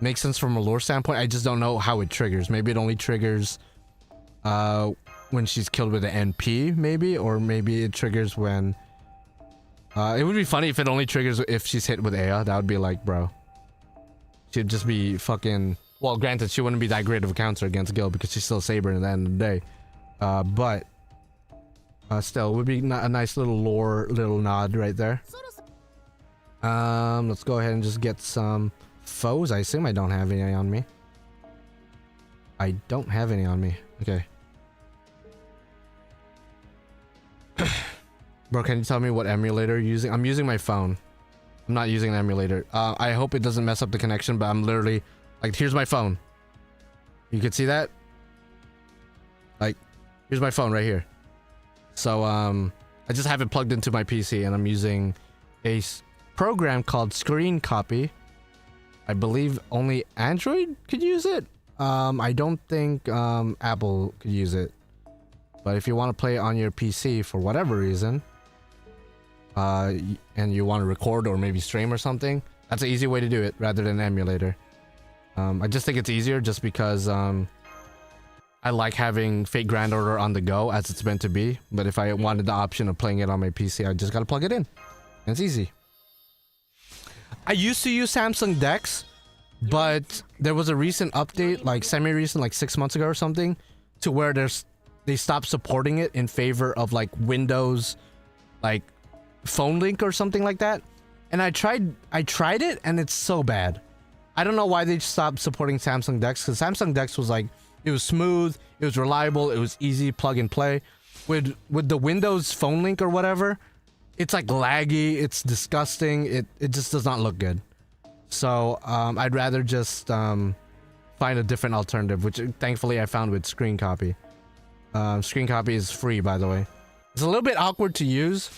makes sense from a lore standpoint. I just don't know how it triggers. Maybe it only triggers when she's killed with an NP, maybe, or maybe it triggers when it would be funny if it only triggers if she's hit with Aya. That would be like, bro, she'd just be fucking, well, granted she wouldn't be that great of a counter against Gil because she's still Saber at the end of the day, But still, it would be a nice little little nod right there. Let's go ahead and just get some foes. I assume I don't have any on me. I don't have any on me. Okay. Bro, can you tell me what emulator you're using? I'm using my phone. I'm not using an emulator. I hope it doesn't mess up the connection, but I'm literally like, here's my phone. You can see that? Like, here's my phone right here. So, I just have it plugged into my PC and I'm using a program called Screen Copy. I believe only Android could use it. I don't think Apple could use it. But if you want to play it on your PC for whatever reason, and you want to record or maybe stream or something, that's an easy way to do it rather than an emulator. I just think it's easier just because I like having Fate Grand Order on the go as it's meant to be. But if I wanted the option of playing it on my PC, I just gotta plug it in. And it's easy. I used to use Samsung DeX, but there was a recent update, like semi-recent, like 6 months ago or something, to where they stopped supporting it in favor of like Windows, like phone link or something like that. And I tried it and it's so bad. I don't know why they stopped supporting Samsung DeX, because Samsung DeX was like, it was smooth, it was reliable, it was easy plug and play. With the Windows phone link or whatever, it's like laggy, it's disgusting, it just does not look good. So I'd rather just find a different alternative, which thankfully I found with Screen Copy. Screen Copy is free, by the way. It's a little bit awkward to use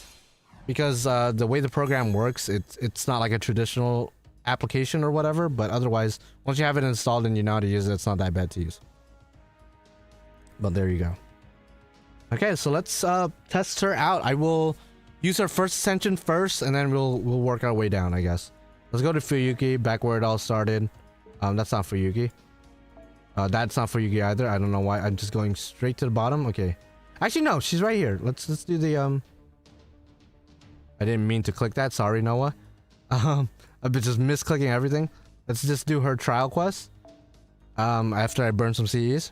because the way the program works, it's not like a traditional application or whatever, but otherwise, once you have it installed and you know how to use it, it's not that bad to use. But there you go. Okay, so let's test her out. I will use her first ascension first, and then we'll work our way down, I guess. Let's go to Fuyuki, back where it all started. That's not Fuyuki. That's not Fuyuki either. I don't know why. I'm just going straight to the bottom. Okay. Actually, no, she's right here. Let's do the I didn't mean to click that. Sorry, Noah. I've been just misclicking everything. Let's just do her trial quest. After I burn some CEs.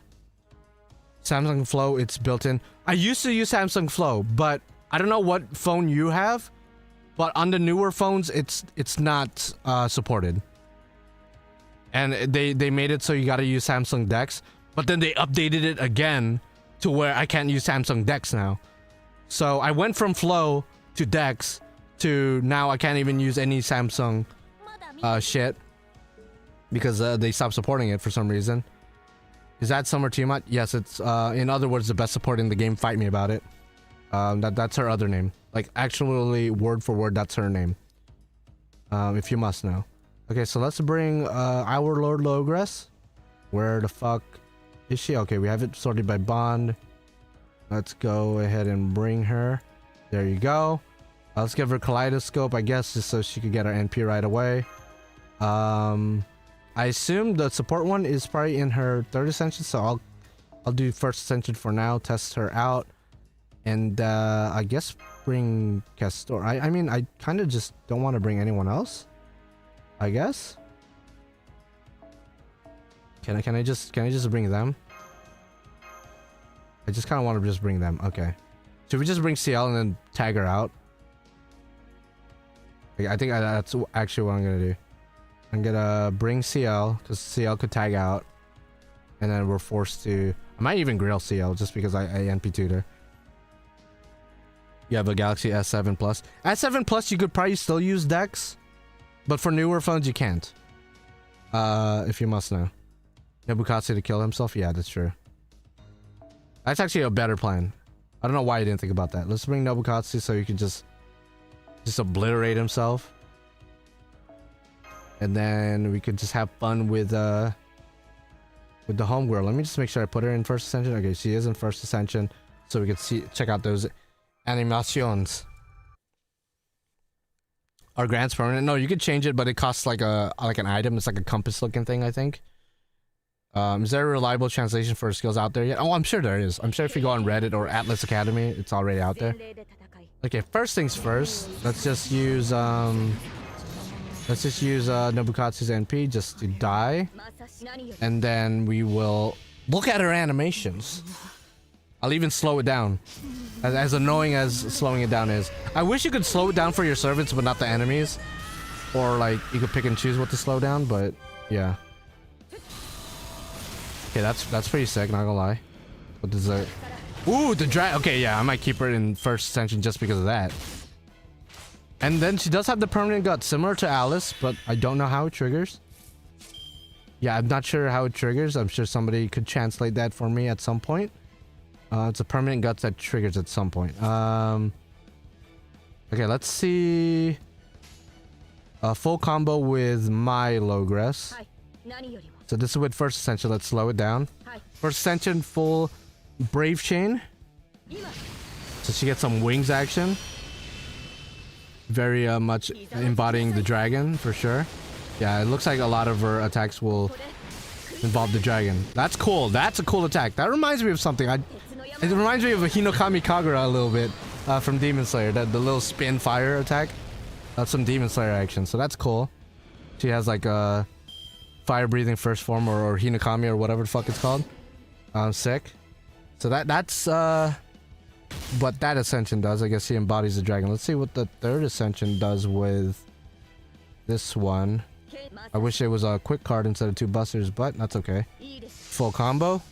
Samsung Flow, it's built in. I used to use Samsung Flow, but I don't know what phone you have, but on the newer phones, it's not supported. And they made it so you gotta use Samsung DeX, but then they updated it again to where I can't use Samsung DeX now. So I went from Flow to DeX to now I can't even use any Samsung shit because they stopped supporting it for some reason. Is that Summer Tiamat? Yes, it's in other words the best support in the game. Fight me about it. That's her other name. Like actually word for word, that's her name. If you must know. Okay, so let's bring our Lord Logres. Where the fuck is she? Okay, we have it sorted by bond. Let's go ahead and bring her. There you go. Let's give her Kaleidoscope, I guess, just so she could get her NP right away. I assume the support one is probably in her third ascension, so I'll do first ascension for now, test her out, and I guess bring Castor. I mean, I kind of just don't want to bring anyone else, I guess. Can I just bring them? I just kind of want to just bring them. Okay. Should we just bring CL and then tag her out? I think that's actually what I'm gonna do. I'm gonna bring CL because CL could tag out, and then we're forced to. I might even grill CL just because I NP2'd her. You have a Galaxy S7 Plus. S7 Plus, you could probably still use Dex, but for newer phones you can't. If you must know. Nobukatsu to kill himself? Yeah, that's true. That's actually a better plan. I don't know why I didn't think about that. Let's bring Nobukatsu so he can just obliterate himself. And then we could just have fun with the homegirl. Let me just make sure I put her in first ascension. Okay, she is in first ascension, so we can check out those animations. Are grants permanent? No, you could change it, but it costs like an item. It's like a compass looking thing, I think. Is there a reliable translation for skills out there yet? Oh, I'm sure there is. I'm sure if you go on Reddit or Atlas Academy, it's already out there. Okay, first things first. Let's just use Nobukatsu's NP just to die, and then we will look at her animations. I'll even slow it down. As annoying as slowing it down is. I wish you could slow it down for your servants, but not the enemies. Or like, you could pick and choose what to slow down, but yeah. Okay, that's pretty sick, not gonna lie. What does that... Ooh, the drag... Okay, yeah, I might keep her in first ascension just because of that. And then she does have the permanent gut, similar to Alice, but I don't know how it triggers. Yeah, I'm not sure how it triggers. I'm sure somebody could translate that for me at some point. It's a permanent guts that triggers at some point. Okay, let's see. A full combo with my Logres. So this is with first ascension. Let's slow it down. First ascension, full brave chain. So she gets some wings action. Very much embodying the dragon for sure. Yeah, it looks like a lot of her attacks will involve the dragon. That's cool. That's a cool attack. That reminds me of something. It reminds me of a Hinokami Kagura a little bit from Demon Slayer. The little spin fire attack. That's some Demon Slayer action. So that's cool. She has like a fire breathing first form or Hinokami or whatever the fuck it's called. Sick. So that's what that ascension does. I guess she embodies the dragon. Let's see what the third ascension does with this one. I wish it was a quick card instead of 2 busters, but that's okay. Full combo.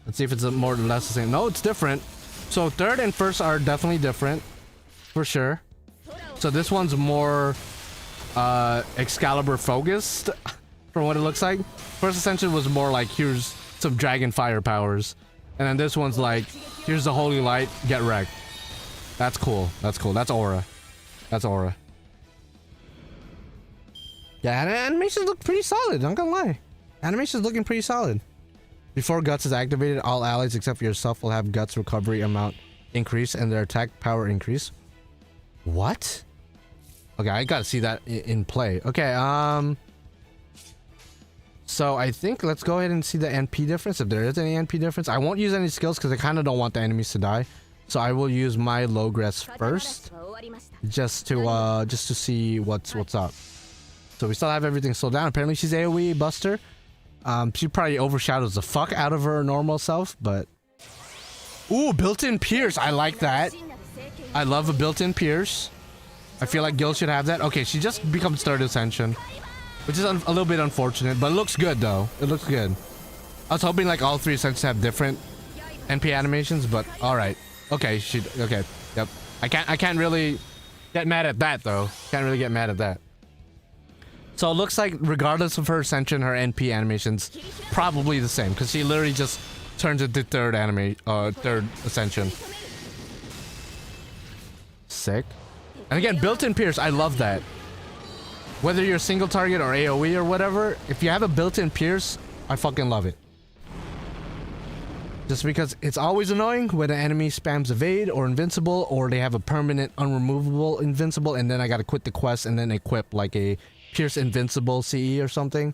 Let's see if it's more or less the same. No, it's different. So third and first are definitely different. For sure. So this one's more Excalibur focused from what it looks like. First ascension was more like, here's some dragon fire powers. And then this one's like, here's the holy light, get wrecked. That's cool. That's cool. That's aura. That's aura. Yeah, animations look pretty solid, not gonna lie. Animation's looking pretty solid. Before Guts is activated, all allies except for yourself will have Guts recovery amount increase and their attack power increase. What? Okay, I gotta see that in play. Okay, so I think let's go ahead and see the NP difference, if there is any NP difference. I won't use any skills because I kind of don't want the enemies to die. So I will use my Logres first, just to see what's up. So we still have everything slowed down. Apparently she's AoE buster. She probably overshadows the fuck out of her normal self, but... Ooh, built-in pierce. I like that. I love a built-in pierce. I feel like Gil should have that. Okay, she just becomes third ascension, which is a little bit unfortunate, but it looks good though. It looks good. I was hoping like all 3 ascensions have different NP animations, but alright. Okay, okay. Yep. I can't really get mad at that though. Can't really get mad at that. So it looks like regardless of her ascension, her NP animation's probably the same, because she literally just turns into third ascension. Sick. And again, built-in pierce, I love that. Whether you're single target or AoE or whatever, if you have a built-in pierce, I fucking love it. Just because it's always annoying when an enemy spams evade or invincible, or they have a permanent unremovable invincible, and then I gotta quit the quest and then equip like a Pierce Invincible CE or something.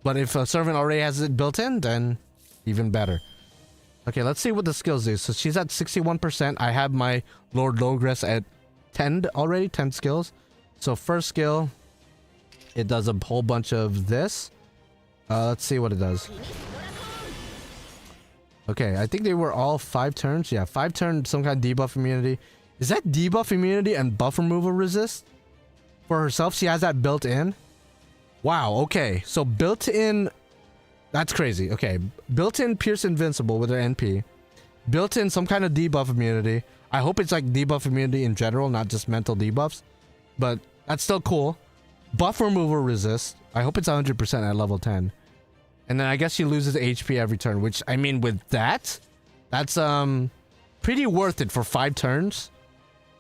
But if a servant already has it built in, then even better. Okay, let's see what the skills do. So she's at 61%. I have my Lord Logres at 10 already, 10 skills. So first skill, it does a whole bunch of this. Let's see what it does. Okay, I think they were all 5 turns. Yeah, 5 turn, some kind of debuff immunity. Is that debuff immunity and buff removal resist? For herself, she has that built in. Wow, okay. So built in... That's crazy. Okay, built in Pierce Invincible with her NP. Built in some kind of debuff immunity. I hope it's like debuff immunity in general, not just mental debuffs. But that's still cool. Buff removal resist. I hope it's 100% at level 10. And then I guess she loses HP every turn, which, I mean, with that, that's pretty worth it for 5 turns.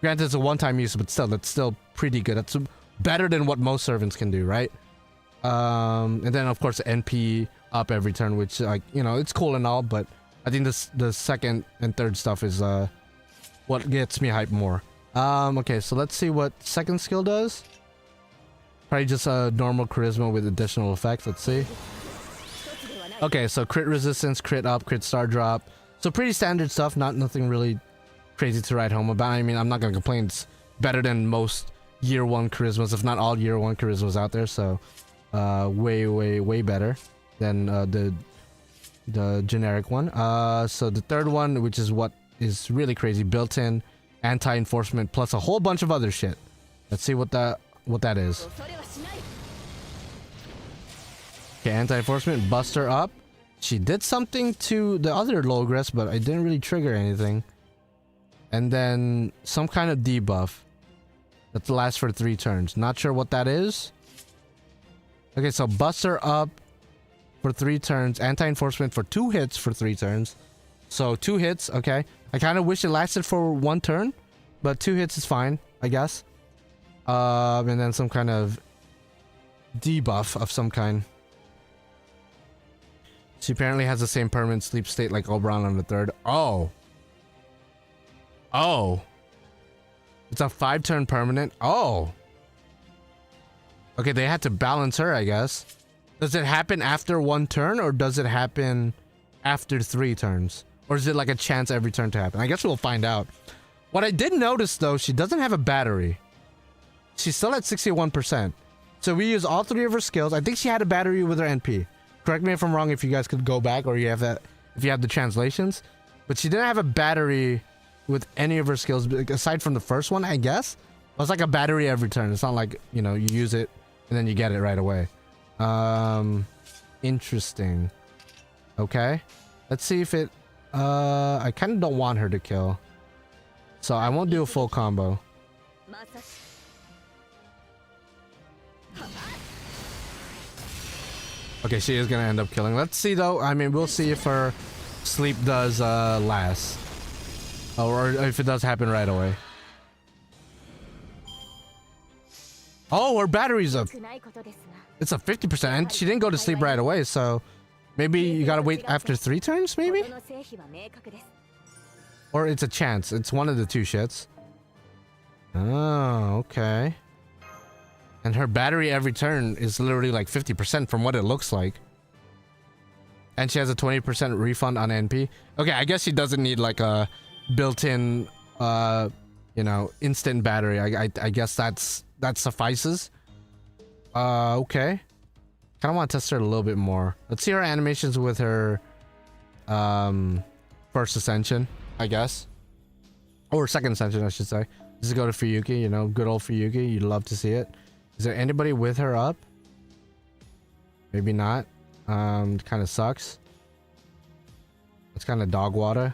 Granted, it's a one-time use, but still, that's still pretty good. That's better than what most servants can do, right? And then, of course, NP up every turn, which, like, you know, it's cool and all, but I think the second and third stuff is what gets me hyped more. Okay, so let's see what second skill does. Probably just a normal charisma with additional effects. Let's see. Okay, so crit resistance, crit up, crit star drop. So pretty standard stuff, nothing really crazy to write home about. I mean, I'm not gonna complain. It's better than most year 1 charismas, if not all year 1 charismas out there. So way better than the the generic one. So the third one, which is what is really crazy, built-in anti-enforcement plus a whole bunch of other shit. Let's see what that is. Okay, anti-enforcement, bust her up. She did something to the other Logres, but I didn't really trigger anything. And then some kind of debuff that lasts for 3 turns. Not sure what that is. Okay, so bust her up for 3 turns. Anti-enforcement for 2 hits for 3 turns. So 2 hits, okay. I kind of wish it lasted for 1 turn, but 2 hits is fine, I guess. And then some kind of debuff of some kind. She apparently has the same permanent sleep state like Oberon on the 3rd. Oh. Oh. It's a 5-turn permanent. Oh. Okay, they had to balance her, I guess. Does it happen after 1 turn, or does it happen after 3 turns? Or is it like a chance every turn to happen? I guess we'll find out. What I did notice, though, she doesn't have a battery. She's still at 61%. So we use all 3 of her skills. I think she had a battery with her NP. Correct me if I'm wrong, if you guys could go back, or you have that, if you have the translations. But she didn't have a battery with any of her skills, aside from the first one, I guess. It's like a battery every turn. It's not like, you know, you use it and then you get it right away. Interesting. Okay. Let's see if it... I kind of don't want her to kill. So I won't do a full combo. Okay, she is gonna end up killing. Let's see though. I mean, we'll see if her sleep does last. Or if it does happen right away. Oh, her battery's up. It's a 50%, and she didn't go to sleep right away, so maybe you gotta wait after 3 turns, maybe? Or it's a chance. It's one of the 2 shits. Oh, okay. And her battery every turn is literally like 50% from what it looks like. And she has a 20% refund on NP. Okay, I guess she doesn't need like a built-in, you know, instant battery. I guess that suffices. Okay. Kind of want to test her a little bit more. Let's see her animations with her first ascension, I guess. Or second ascension, I should say. Just go to Fuyuki, you know, good old Fuyuki. You'd love to see it. Is there anybody with her up? Maybe not. Kind of sucks. It's kind of dog water.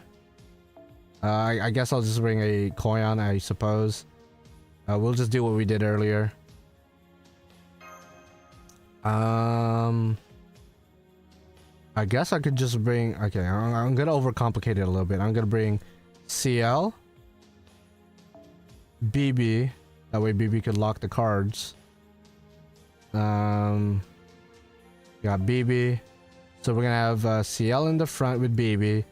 I guess I'll just bring a Koyan, I suppose. We'll just do what we did earlier. I guess I could just bring... Okay, I'm gonna overcomplicate it a little bit. I'm gonna bring CL, BB. That way BB could lock the cards. Got BB. So we're gonna have CL in the front with BB.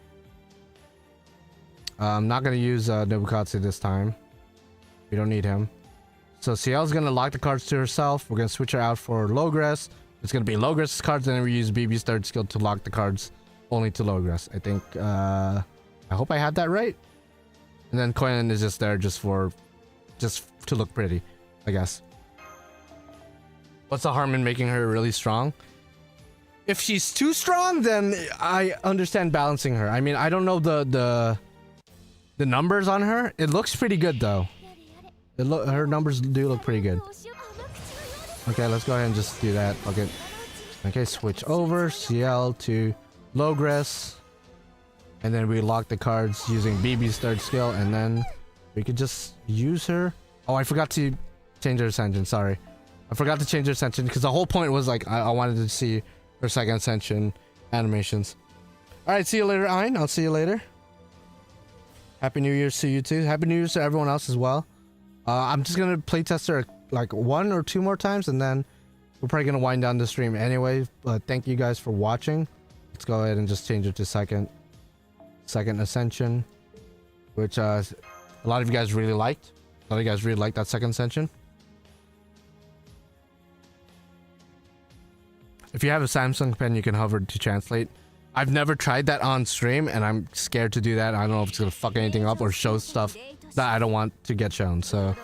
I'm not gonna use Nobukatsu this time. We don't need him. So CL's gonna lock the cards to herself. We're gonna switch her out for Logres. It's gonna be Logres' cards, and then we use BB's 3rd skill to lock the cards only to Logres. I think, I hope I had that right. And then Koyan is just there just to look pretty, I guess. What's the harm in making her really strong? If she's too strong, then I understand balancing her. I mean, I don't know the numbers on her. It looks pretty good though. Her numbers do look pretty good. Okay, let's go ahead and just do that. Okay. Okay, switch over CL to Logres. And then we lock the cards using BB's 3rd skill, and then we could just use her. Oh, I forgot to change her ascension. Sorry. I forgot to change her ascension because the whole point was like I wanted to see her 2nd ascension animations. Alright, see you later, Ein. I'll see you later. Happy New Year's to you too. Happy New Year's to everyone else as well. I'm just gonna playtest her like 1 or 2 more times, and then we're probably gonna wind down the stream anyway. But thank you guys for watching. Let's go ahead and just change it to second ascension, which a lot of you guys really liked. A lot of you guys really liked that 2nd ascension. If you have a Samsung pen, you can hover to translate. I've never tried that on stream, and I'm scared to do that. I don't know if it's gonna fuck anything up or show stuff that I don't want to get shown. So,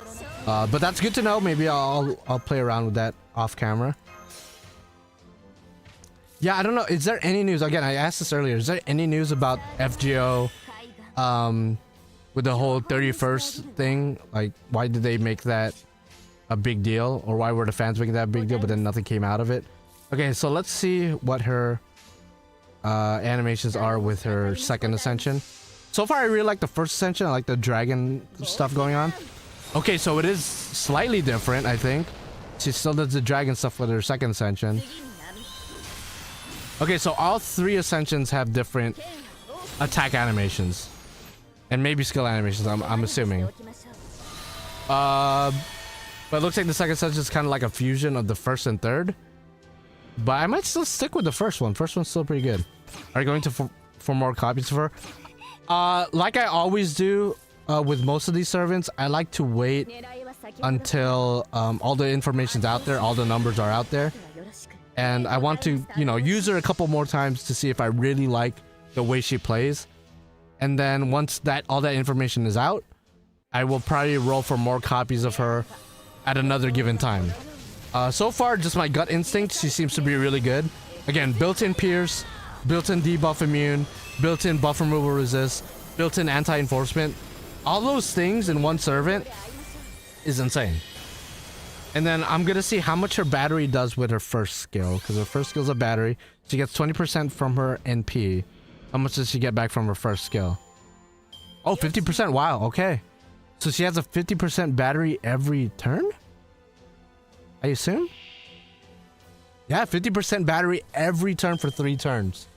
but that's good to know. Maybe I'll play around with that off camera. Yeah, I don't know. Is there any news? Again, I asked this earlier. Is there any news about FGO with the whole 31st thing? Like, why did they make that a big deal? Or why were the fans making that a big deal, but then nothing came out of it? Okay, so let's see what her animations are with her second ascension. So far, I really like the first ascension. I like the dragon stuff going on. Okay, so it is slightly different, I think. She still does the dragon stuff with her second ascension. Okay, so all three ascensions have different attack animations. And maybe skill animations, I'm assuming. But it looks like the second ascension is kind of like a fusion of the first and third. But I might still stick with the first one. First one's still pretty good. Are you going to for more copies of her? Like I always do with most of these servants, I like to wait until all the information's out there, all the numbers are out there. And I want to, you know, use her a couple more times to see if I really like the way she plays. And then once all that information is out, I will probably roll for more copies of her at another given time. So far, just my gut instinct, she seems to be really good. Again, built-in Pierce, built-in debuff immune, built-in buff removal resist, built-in anti-enforcement. All those things in one servant is insane. And then I'm gonna see how much her battery does with her first skill, because her first skill is a battery. She gets 20% from her NP. How much does she get back from her first skill? Oh, 50%. Wow, okay. So she has a 50% battery every turn? I assume? Yeah, 50% battery every turn for 3 turns.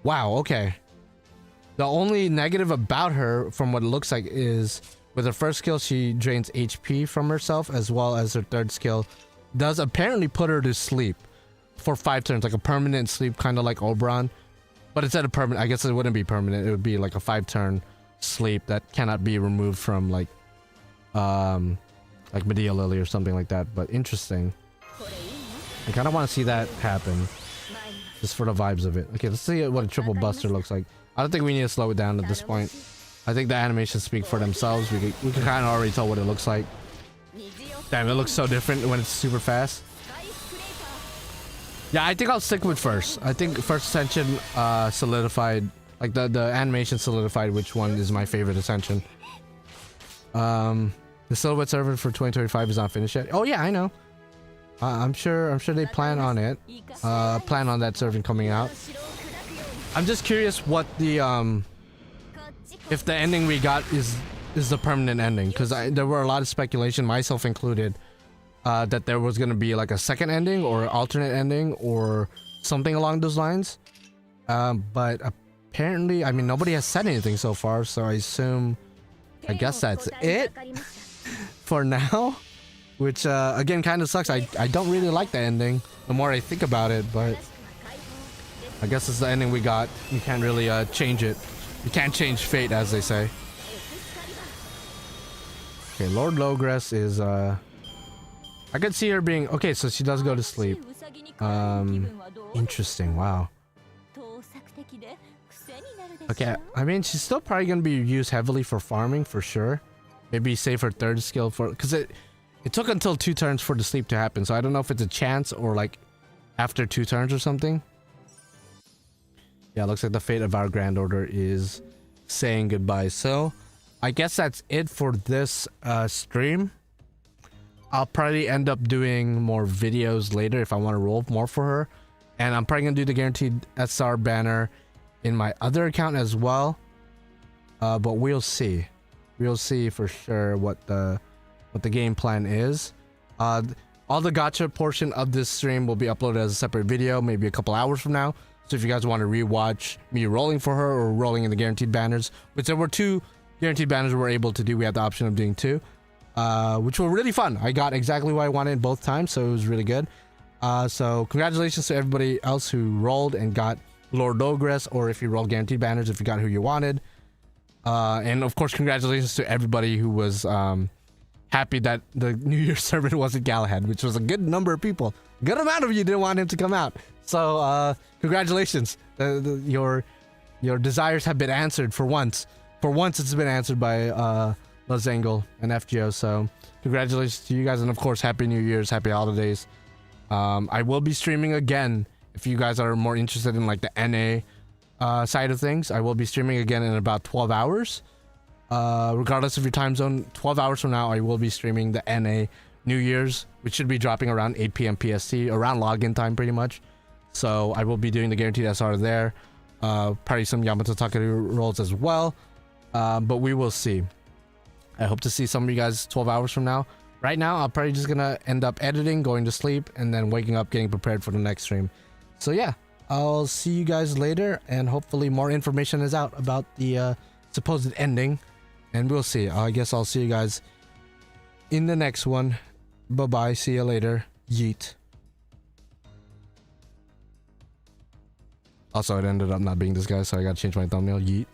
Wow, okay. The only negative about her, from what it looks like, is with her first skill, she drains HP from herself, as well as her third skill does apparently put her to sleep for 5 turns, like a permanent sleep, kind of like Oberon. But instead of permanent, I guess it wouldn't be permanent. It would be like a 5-turn sleep that cannot be removed from like Medea Lily or something like that. But interesting. I kind of want to see that happen, just for the vibes of it. Okay, let's see what a triple buster looks like. I don't think we need to slow it down at this point. I think the animations speak for themselves. We can kind of already tell what it looks like. Damn, it looks so different when it's super fast. Yeah, I think I'll stick with first. I think first ascension solidified, like the animation solidified which one is my favorite ascension. The Silhouette server for 2025 is not finished yet. Oh yeah, I know. I'm sure they plan on it. Plan on that server coming out. I'm just curious what the if the ending we got is the permanent ending, because there were a lot of speculation, myself included, that there was going to be like a second ending or alternate ending or something along those lines. But apparently, I mean, nobody has said anything so far, so I guess that's it for now, which again kind of sucks. I don't really like the ending the more I think about it, but I guess it's the ending we got. You can't really change it. You can't change fate, as they say. Okay, Lord Logres is I could see her being okay, so she does go to sleep. Interesting. Wow. Okay, I mean, she's still probably gonna be used heavily for farming for sure. Maybe save her third skill for, because it took until 2 turns for the sleep to happen, so I don't know if it's a chance or like after 2 turns or something. Yeah, looks like the fate of our Grand Order is saying goodbye. So I guess that's it for this stream. I'll probably end up doing more videos later if I want to roll more for her. And I'm probably going to do the guaranteed SR banner in my other account as well. But we'll see. We'll see for sure what the game plan is. All the gacha portion of this stream will be uploaded as a separate video, maybe a couple hours from now. So if you guys want to rewatch me rolling for her or rolling in the guaranteed banners, which there were 2 guaranteed banners we were able to do. We had the option of doing 2, which were really fun. I got exactly what I wanted both times, so it was really good. So congratulations to everybody else who rolled and got Lord Logres, or if you rolled guaranteed banners, if you got who you wanted. And of course, congratulations to everybody who was happy that the New Year's servant wasn't Galahad, which was a good number of people. Good amount of you didn't want him to come out. So congratulations. Your desires have been answered for once. For once, it's been answered by Lozangle and FGO. So congratulations to you guys, and of course, Happy New Year's, Happy Holidays. I will be streaming again If you guys are more interested in like the NA side of things, I will be streaming again in about 12 hours. Regardless of your time zone, 12 hours from now, I will be streaming the NA New Year's, which should be dropping around 8 p.m. PST, around login time pretty much. So I will be doing the guaranteed SR there. Probably some Yamato Takeru rolls as well. But we will see. I hope to see some of you guys 12 hours from now. Right now, I'm probably just gonna end up editing, going to sleep, and then waking up, getting prepared for the next stream. So yeah, I'll see you guys later, and hopefully more information is out about the supposed ending. And we'll see. I guess I'll see you guys in the next one. Bye-bye. See you later. Yeet. Also, it ended up not being this guy, so I gotta change my thumbnail. Yeet.